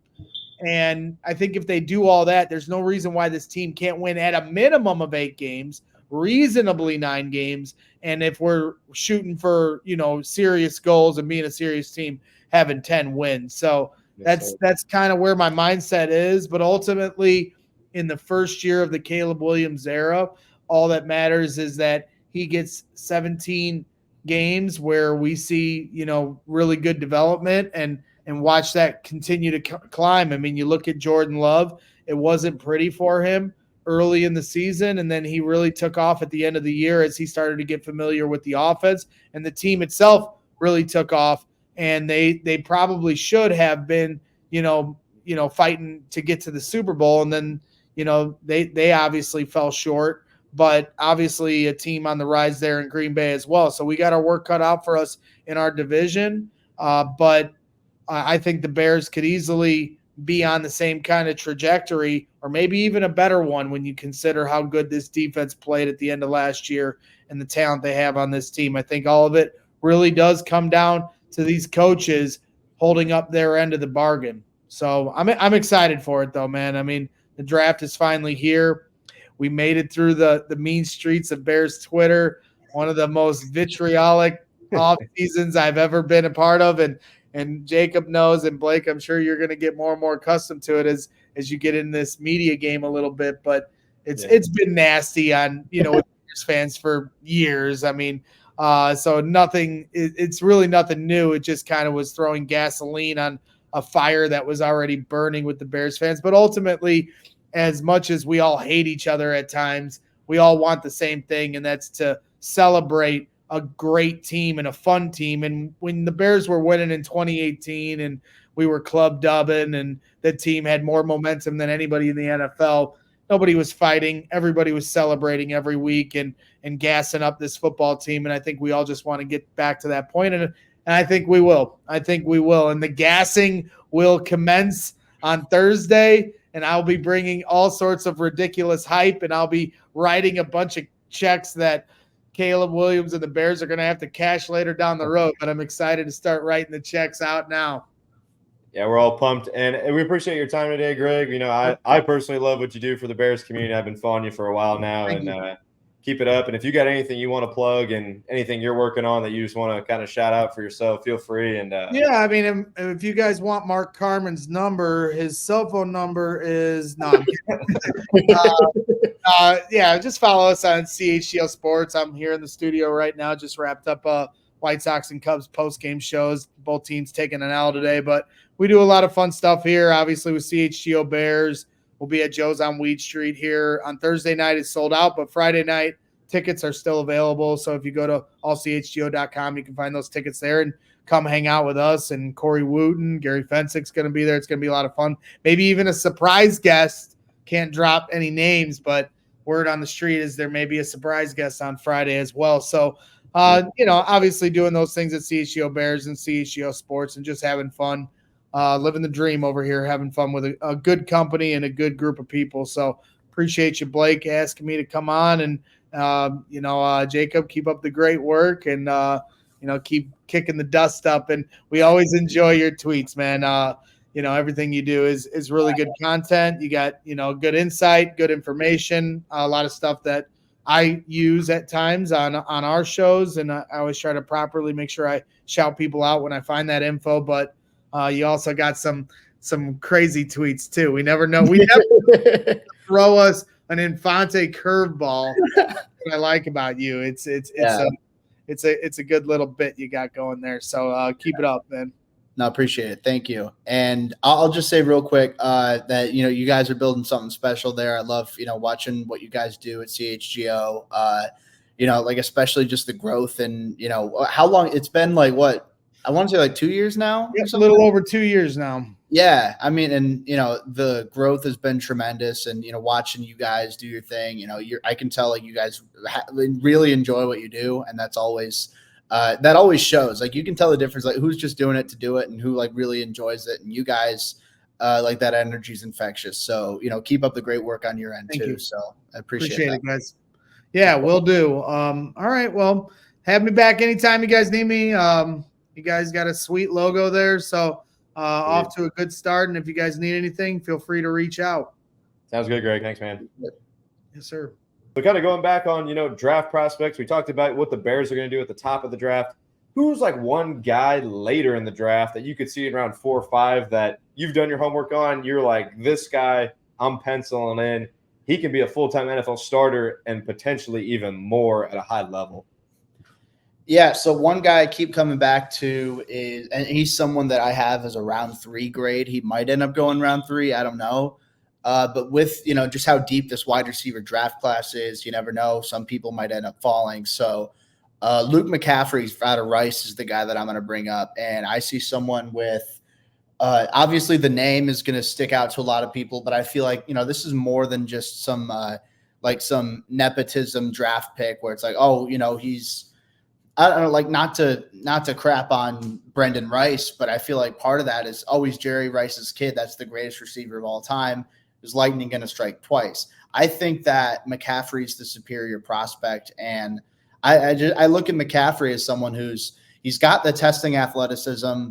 And I think if they do all that, there's no reason why this team can't win at a minimum of 8 games, reasonably 9 games. And if we're shooting for, serious goals and being a serious team, having 10 wins. So that's kind of where my mindset is. But ultimately, in the first year of the Caleb Williams era, all that matters is that he gets 17 games where we see, really good development and watch that continue to climb. I mean, you look at Jordan Love, it wasn't pretty for him early in the season, and then he really took off at the end of the year as he started to get familiar with the offense, and the team itself really took off, and they probably should have been, fighting to get to the Super Bowl, and then, they obviously fell short. But obviously a team on the rise there in Green Bay as well. So we got our work cut out for us in our division. But I think the Bears could easily be on the same kind of trajectory, or maybe even a better one when you consider how good this defense played at the end of last year and the talent they have on this team. I think all of it really does come down to these coaches holding up their end of the bargain. So I'm excited for it, though, man. I mean, the draft is finally here. We made it through the mean streets of Bears Twitter, one of the most vitriolic off seasons I've ever been a part of. And Jacob knows, and Blake, I'm sure you're going to get more and more accustomed to it as you get in this media game a little bit. But it's been nasty on, with Bears fans for years. I mean, so nothing, it's really nothing new. It just kind of was throwing gasoline on a fire that was already burning with the Bears fans. But ultimately, as much as we all hate each other at times, we all want the same thing, and that's to celebrate a great team and a fun team. And when the Bears were winning in 2018 and we were club dubbing and the team had more momentum than anybody in the NFL, nobody was fighting. Everybody was celebrating every week and gassing up this football team. And I think we all just want to get back to that point. And I think we will. And the gassing will commence on Thursday. And I'll be bringing all sorts of ridiculous hype, and I'll be writing a bunch of checks that Caleb Williams and the Bears are going to have to cash later down the road. But I'm excited to start writing the checks out now. Yeah, we're all pumped. And we appreciate your time today, Greg. I personally love what you do for the Bears community. I've been following you for a while now. Thank you. Keep it up. And if you got anything you want to plug and anything you're working on that you just want to kind of shout out for yourself, feel free. And yeah, I mean, if you guys want Mark Carmen's number, his cell phone number is yeah, just follow us on CHGO Sports. I'm here in the studio right now. Just wrapped up White Sox and Cubs post-game shows. Both teams taking an L today, but we do a lot of fun stuff here. Obviously with CHGO Bears. We'll be at Joe's on Weed Street here on Thursday night. It's sold out, but Friday night, tickets are still available. So if you go to allchgo.com, you can find those tickets there and come hang out with us. And Corey Wooten, Gary Fensick's going to be there. It's going to be a lot of fun. Maybe even a surprise guest. Can't drop any names, but word on the street is there may be a surprise guest on Friday as well. So, obviously doing those things at CHGO Bears and CHGO Sports and just having fun, living the dream over here, having fun with a good company and a good group of people. So appreciate you, Blake, asking me to come on. And, Jacob, keep up the great work and, keep kicking the dust up. And we always enjoy your tweets, man. Everything you do is really good content. You got, good insight, good information, a lot of stuff that I use at times on our shows. And I always try to properly make sure I shout people out when I find that info. But you also got some crazy tweets too. We never know. We never throw us an Infante curveball. What I like about you. It's a good little bit you got going there. So keep it up, man. No, appreciate it. Thank you. And I'll just say real quick that, you guys are building something special there. I love, watching what you guys do at CHGO, especially just the growth and, how long it's been I want to say 2 years now. It's a little over 2 years now. Yeah. I mean, and, the growth has been tremendous and, watching you guys do your thing, I can tell you guys really enjoy what you do. And that's always, that always shows. You can tell the difference, who's just doing it to do it and who really enjoys it. And you guys, that energy is infectious. So, keep up the great work on your end. Thank you. So I appreciate it, guys. Yeah, will do. All right. Well, have me back anytime you guys need me. You guys got a sweet logo there. So off to a good start. And if you guys need anything, feel free to reach out. Sounds good, Greg. Thanks, man. Yes, sir. So kind of going back on, draft prospects, we talked about what the Bears are going to do at the top of the draft. Who's one guy later in the draft that you could see in round 4 or 5 that you've done your homework on? You're like, this guy, I'm penciling in. He can be a full-time NFL starter and potentially even more at a high level. Yeah, so one guy I keep coming back to is, and he's someone that I have as a round 3 grade. He might end up going round 3. I don't know. But with, just how deep this wide receiver draft class is, you never know. Some people might end up falling. So Luke McCaffrey out of Rice is the guy that I'm going to bring up. And I see someone with obviously the name is going to stick out to a lot of people. But I feel like, this is more than just some some nepotism draft pick where it's he's – I don't know, not to crap on Brendan Rice, but I feel like part of that is always Jerry Rice's kid. That's the greatest receiver of all time. Is lightning going to strike twice? I think that McCaffrey's the superior prospect, and I look at McCaffrey as someone he's got the testing athleticism.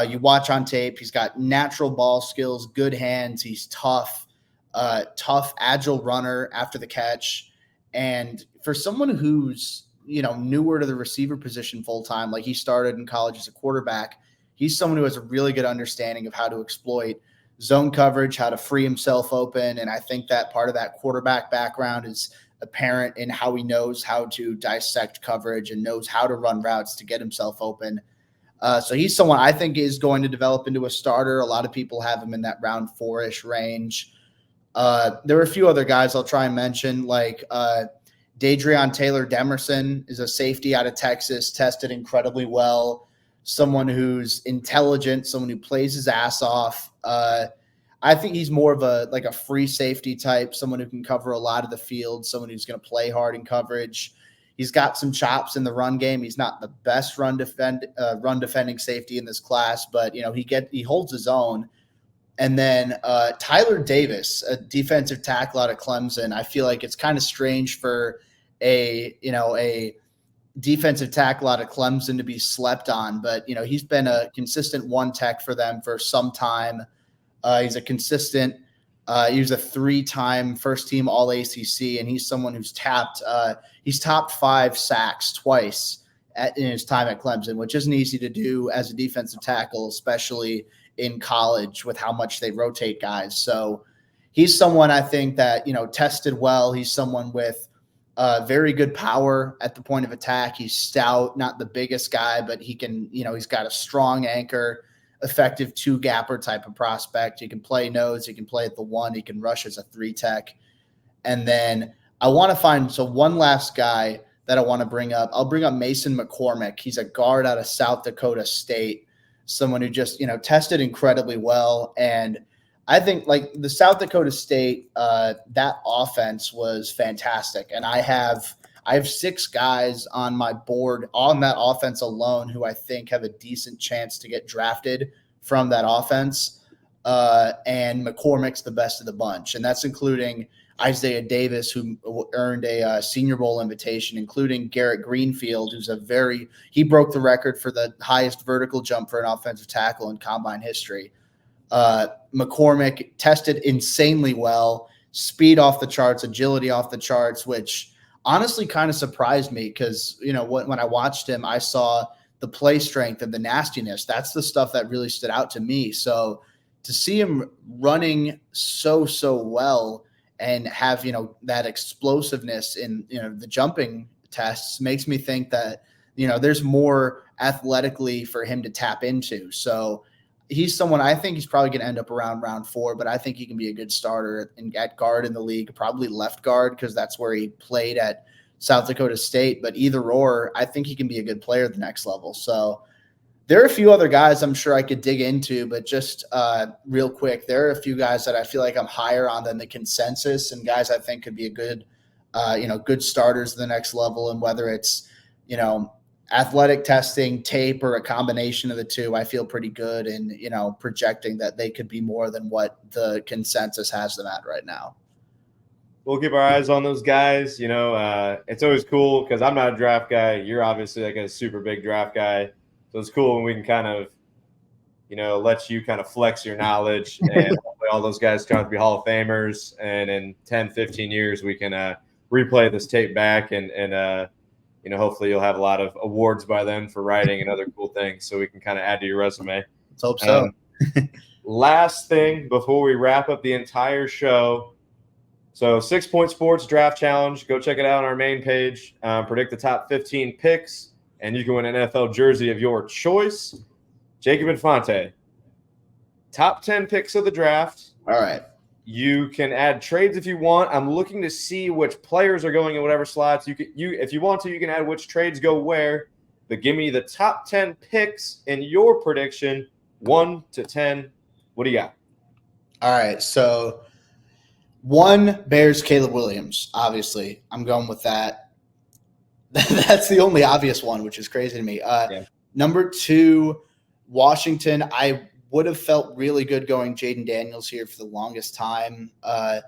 You watch on tape, he's got natural ball skills, good hands. He's tough, agile runner after the catch, and for someone who's newer to the receiver position full time, he started in college as a quarterback. He's someone who has a really good understanding of how to exploit zone coverage, how to free himself open. And I think that part of that quarterback background is apparent in how he knows how to dissect coverage and knows how to run routes to get himself open. So he's someone I think is going to develop into a starter. A lot of people have him in that round 4-ish range. There were a few other guys I'll try and mention, Dadrion Taylor Demerson is a safety out of Texas, tested incredibly well. Someone who's intelligent, someone who plays his ass off. I think he's more of a free safety type, someone who can cover a lot of the field, someone who's going to play hard in coverage. He's got some chops in the run game. He's not the best run defending safety in this class, but he holds his own. And then Tyler Davis, a defensive tackle out of Clemson. I feel like it's kind of strange for a defensive tackle out of Clemson to be slept on, but he's been a consistent one tech for them for some time. He's a consistent. He was a 3-time first team All ACC, and he's someone who's topped 5 sacks twice in his time at Clemson, which isn't easy to do as a defensive tackle, especially in college with how much they rotate guys. So he's someone I think that, tested well. He's someone with very good power at the point of attack. He's stout, not the biggest guy, but he can, he's got a strong anchor, effective 2-gapper type of prospect. He can play nose. He can play at the 1. He can rush as a 3 tech. And then I want to find one last guy that I want to bring up. I'll bring up Mason McCormick. He's a guard out of South Dakota State, someone who just tested incredibly well. And I think like the South Dakota State, that offense was fantastic. And I have 6 guys on my board on that offense alone who I think have a decent chance to get drafted from that offense. And McCormick's the best of the bunch. And that's including Isaiah Davis, who earned a Senior Bowl invitation, including Garrett Greenfield, who's he broke the record for the highest vertical jump for an offensive tackle in combine history. McCormick tested insanely well, speed off the charts, agility off the charts, which honestly kind of surprised me because, when I watched him, I saw the play strength and the nastiness. That's the stuff that really stood out to me. So to see him running so well and have, that explosiveness in, the jumping tests makes me think that, there's more athletically for him to tap into. So he's someone I think he's probably going to end up around round 4, but I think he can be a good starter at guard in the league, probably left guard because that's where he played at South Dakota State. But either or, I think he can be a good player at the next level. So there are a few other guys I'm sure I could dig into, but just real quick, there are a few guys that I feel like I'm higher on than the consensus and guys I think could be a good, good starters at the next level. And whether it's, athletic testing, tape, or a combination of the two, I feel pretty good in, projecting that they could be more than what the consensus has them at right now. We'll keep our eyes on those guys. It's always cool because I'm not a draft guy. You're obviously like a super big draft guy. So it's cool when we can kind of, let you kind of flex your knowledge and all those guys turn out to be Hall of Famers. And in 10, 15 years, we can replay this tape back and hopefully you'll have a lot of awards by then for writing and other cool things so we can kind of add to your resume. Let's hope so. Last thing before we wrap up the entire show. So 6 Point Sports Draft Challenge. Go check it out on our main page. Predict the top 15 picks, and you can win an NFL jersey of your choice. Jacob Infante, top 10 picks of the draft. All right. You can add trades if you want. I'm looking to see which players are going in whatever slots. If you want to, you can add which trades go where. But give me the top 10 picks in your prediction, 1 to 10. What do you got? All right. So 1, Bears, Caleb Williams. Obviously, I'm going with that. That's the only obvious one, which is crazy to me. Number 2, Washington. I would have felt really good going Jaden Daniels here for the longest time. The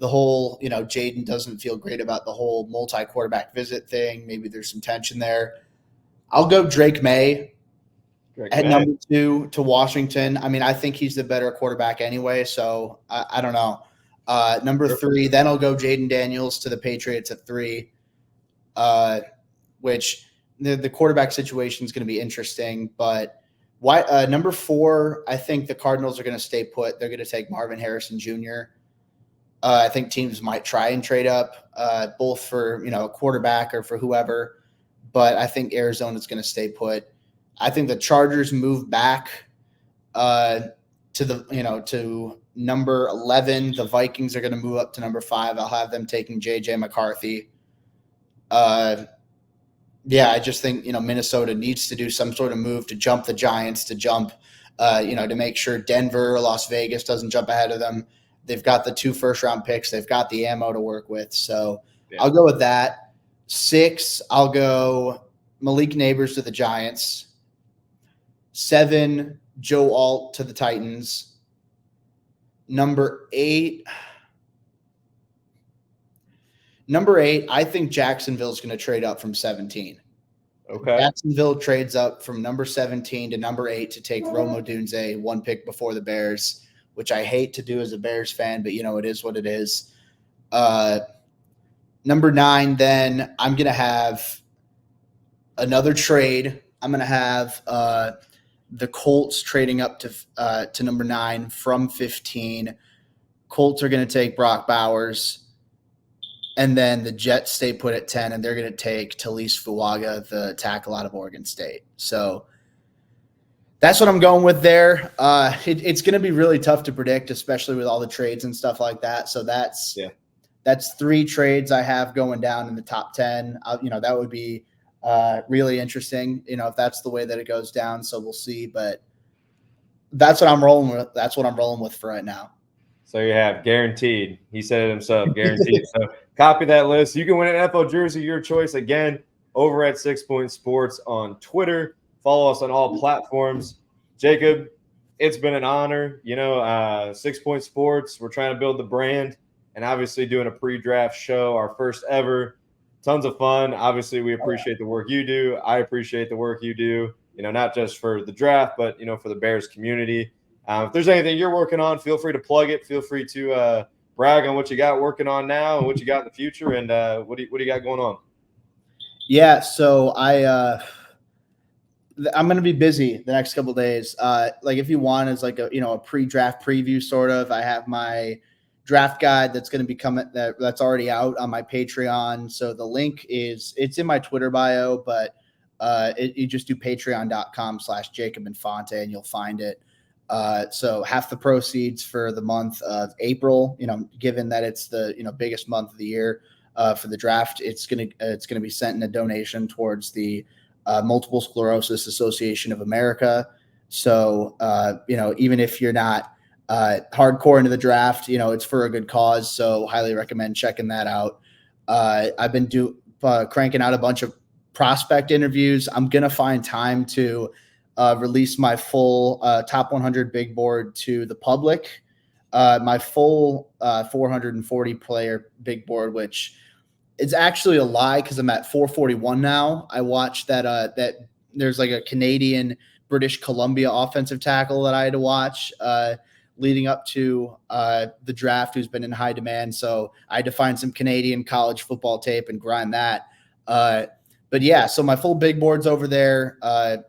whole, Jaden doesn't feel great about the whole multi-quarterback visit thing. Maybe there's some tension there. I'll go Drake May at number 2 to Washington. I mean, I think he's the better quarterback anyway, so I don't know. Number 3, then I'll go Jaden Daniels to the Patriots at 3, which the quarterback situation is going to be interesting, but number 4, I think the Cardinals are going to stay put. They're going to take Marvin Harrison Jr. I think teams might try and trade up, both for a quarterback or for whoever, but I think Arizona's going to stay put. I think the Chargers move back to to number 11. The Vikings are going to move up to number 5. I'll have them taking J.J. McCarthy. I just think, Minnesota needs to do some sort of move to jump the Giants, to jump, to make sure Denver or Las Vegas doesn't jump ahead of them. They've got the 2 first-round picks. They've got the ammo to work with. So I'll go with that. 6, I'll go Malik Neighbors to the Giants. 7, Joe Alt to the Titans. Number 8, I think Jacksonville's going to trade up from 17. Okay. Jacksonville trades up from number 17 to number 8 to take Rome Odunze, 1 pick before the Bears, which I hate to do as a Bears fan, but it is what it is. Number 9, then I'm going to have another trade. I'm going to have the Colts trading up to number 9 from 15. Colts are going to take Brock Bowers. And then the Jets stay put at 10, and they're going to take Talise Fuaga, the tackle out of Oregon State. So that's what I'm going with there. It's going to be really tough to predict, especially with all the trades and stuff like that. So that's that's 3 trades I have going down in the top 10. That would be really interesting, if that's the way that it goes down. So we'll see, but that's what I'm rolling with. That's what I'm rolling with for right now. So you have guaranteed. He said it himself, guaranteed. So copy that list. You can win an NFL jersey, your choice, again, over at 6 Point Sports on Twitter. Follow us on all platforms. Jacob, it's been an honor. 6 Point Sports, we're trying to build the brand and obviously doing a pre-draft show, our first ever. Tons of fun. Obviously, we appreciate the work you do. I appreciate the work you do, not just for the draft, but, for the Bears community. If there's anything you're working on, feel free to plug it. Feel free to brag on what you got working on now and what you got in the future. And what do you got going on? Yeah, so I'm going to be busy the next couple of days. If you want, as a pre-draft preview sort of, I have my draft guide that's going to be coming. That's already out on my Patreon. So the link it's in my Twitter bio, but you just do patreon.com/Jacob Infante and you'll find it. So half the proceeds for the month of April, given that it's the biggest month of the year for the draft, it's gonna be sent in a donation towards the Multiple Sclerosis Association of America. So even if you're not hardcore into the draft, it's for a good cause. So highly recommend checking that out. I've been cranking out a bunch of prospect interviews. I'm gonna find time to release my full top 100 big board to the public. My full 440 player big board, which is actually a lie because I'm at 441 now. I watched that there's like a Canadian British Columbia offensive tackle that I had to watch leading up to the draft, who's been in high demand. So I had to find some Canadian college football tape and grind that. But yeah, so my full big board's over there,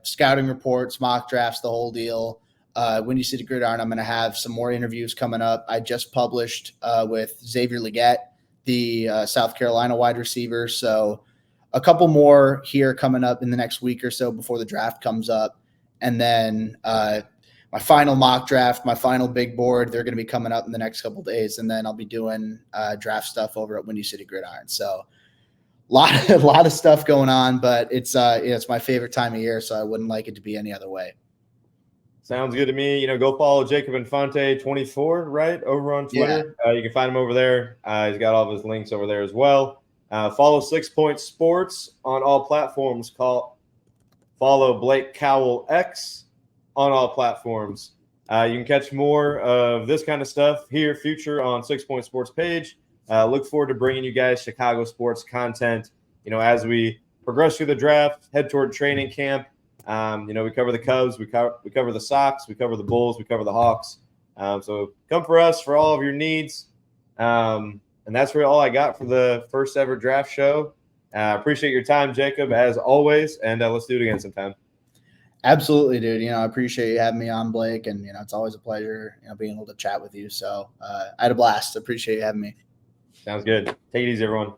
scouting reports, mock drafts, the whole deal. Windy City Gridiron, I'm going to have some more interviews coming up. I just published with Xavier Legette, the South Carolina wide receiver. So a couple more here coming up in the next week or so before the draft comes up. And then my final mock draft, my final big board, they're going to be coming up in the next couple days. And then I'll be doing draft stuff over at Windy City Gridiron. So a lot of stuff going on, but it's my favorite time of year, so I wouldn't like it to be any other way. Sounds good to me. Go follow Jacob Infante 24, right, over on Twitter. Yeah. You can find him over there. He's got all of his links over there as well. Follow 6 Point Sports on all platforms. Follow Blake Cowell X on all platforms. You can catch more of this kind of stuff here, future on 6 Point Sports page. Look forward to bringing you guys Chicago sports content, as we progress through the draft, head toward training camp. We cover the Cubs, we cover the Sox, we cover the Bulls, we cover the Hawks. So come for us for all of your needs. And that's really all I got for the first ever draft show. Appreciate your time, Jacob, as always. And let's do it again sometime. Absolutely, dude. I appreciate you having me on, Blake. And, it's always a pleasure, being able to chat with you. So I had a blast. Appreciate you having me. Sounds good. Take it easy, everyone.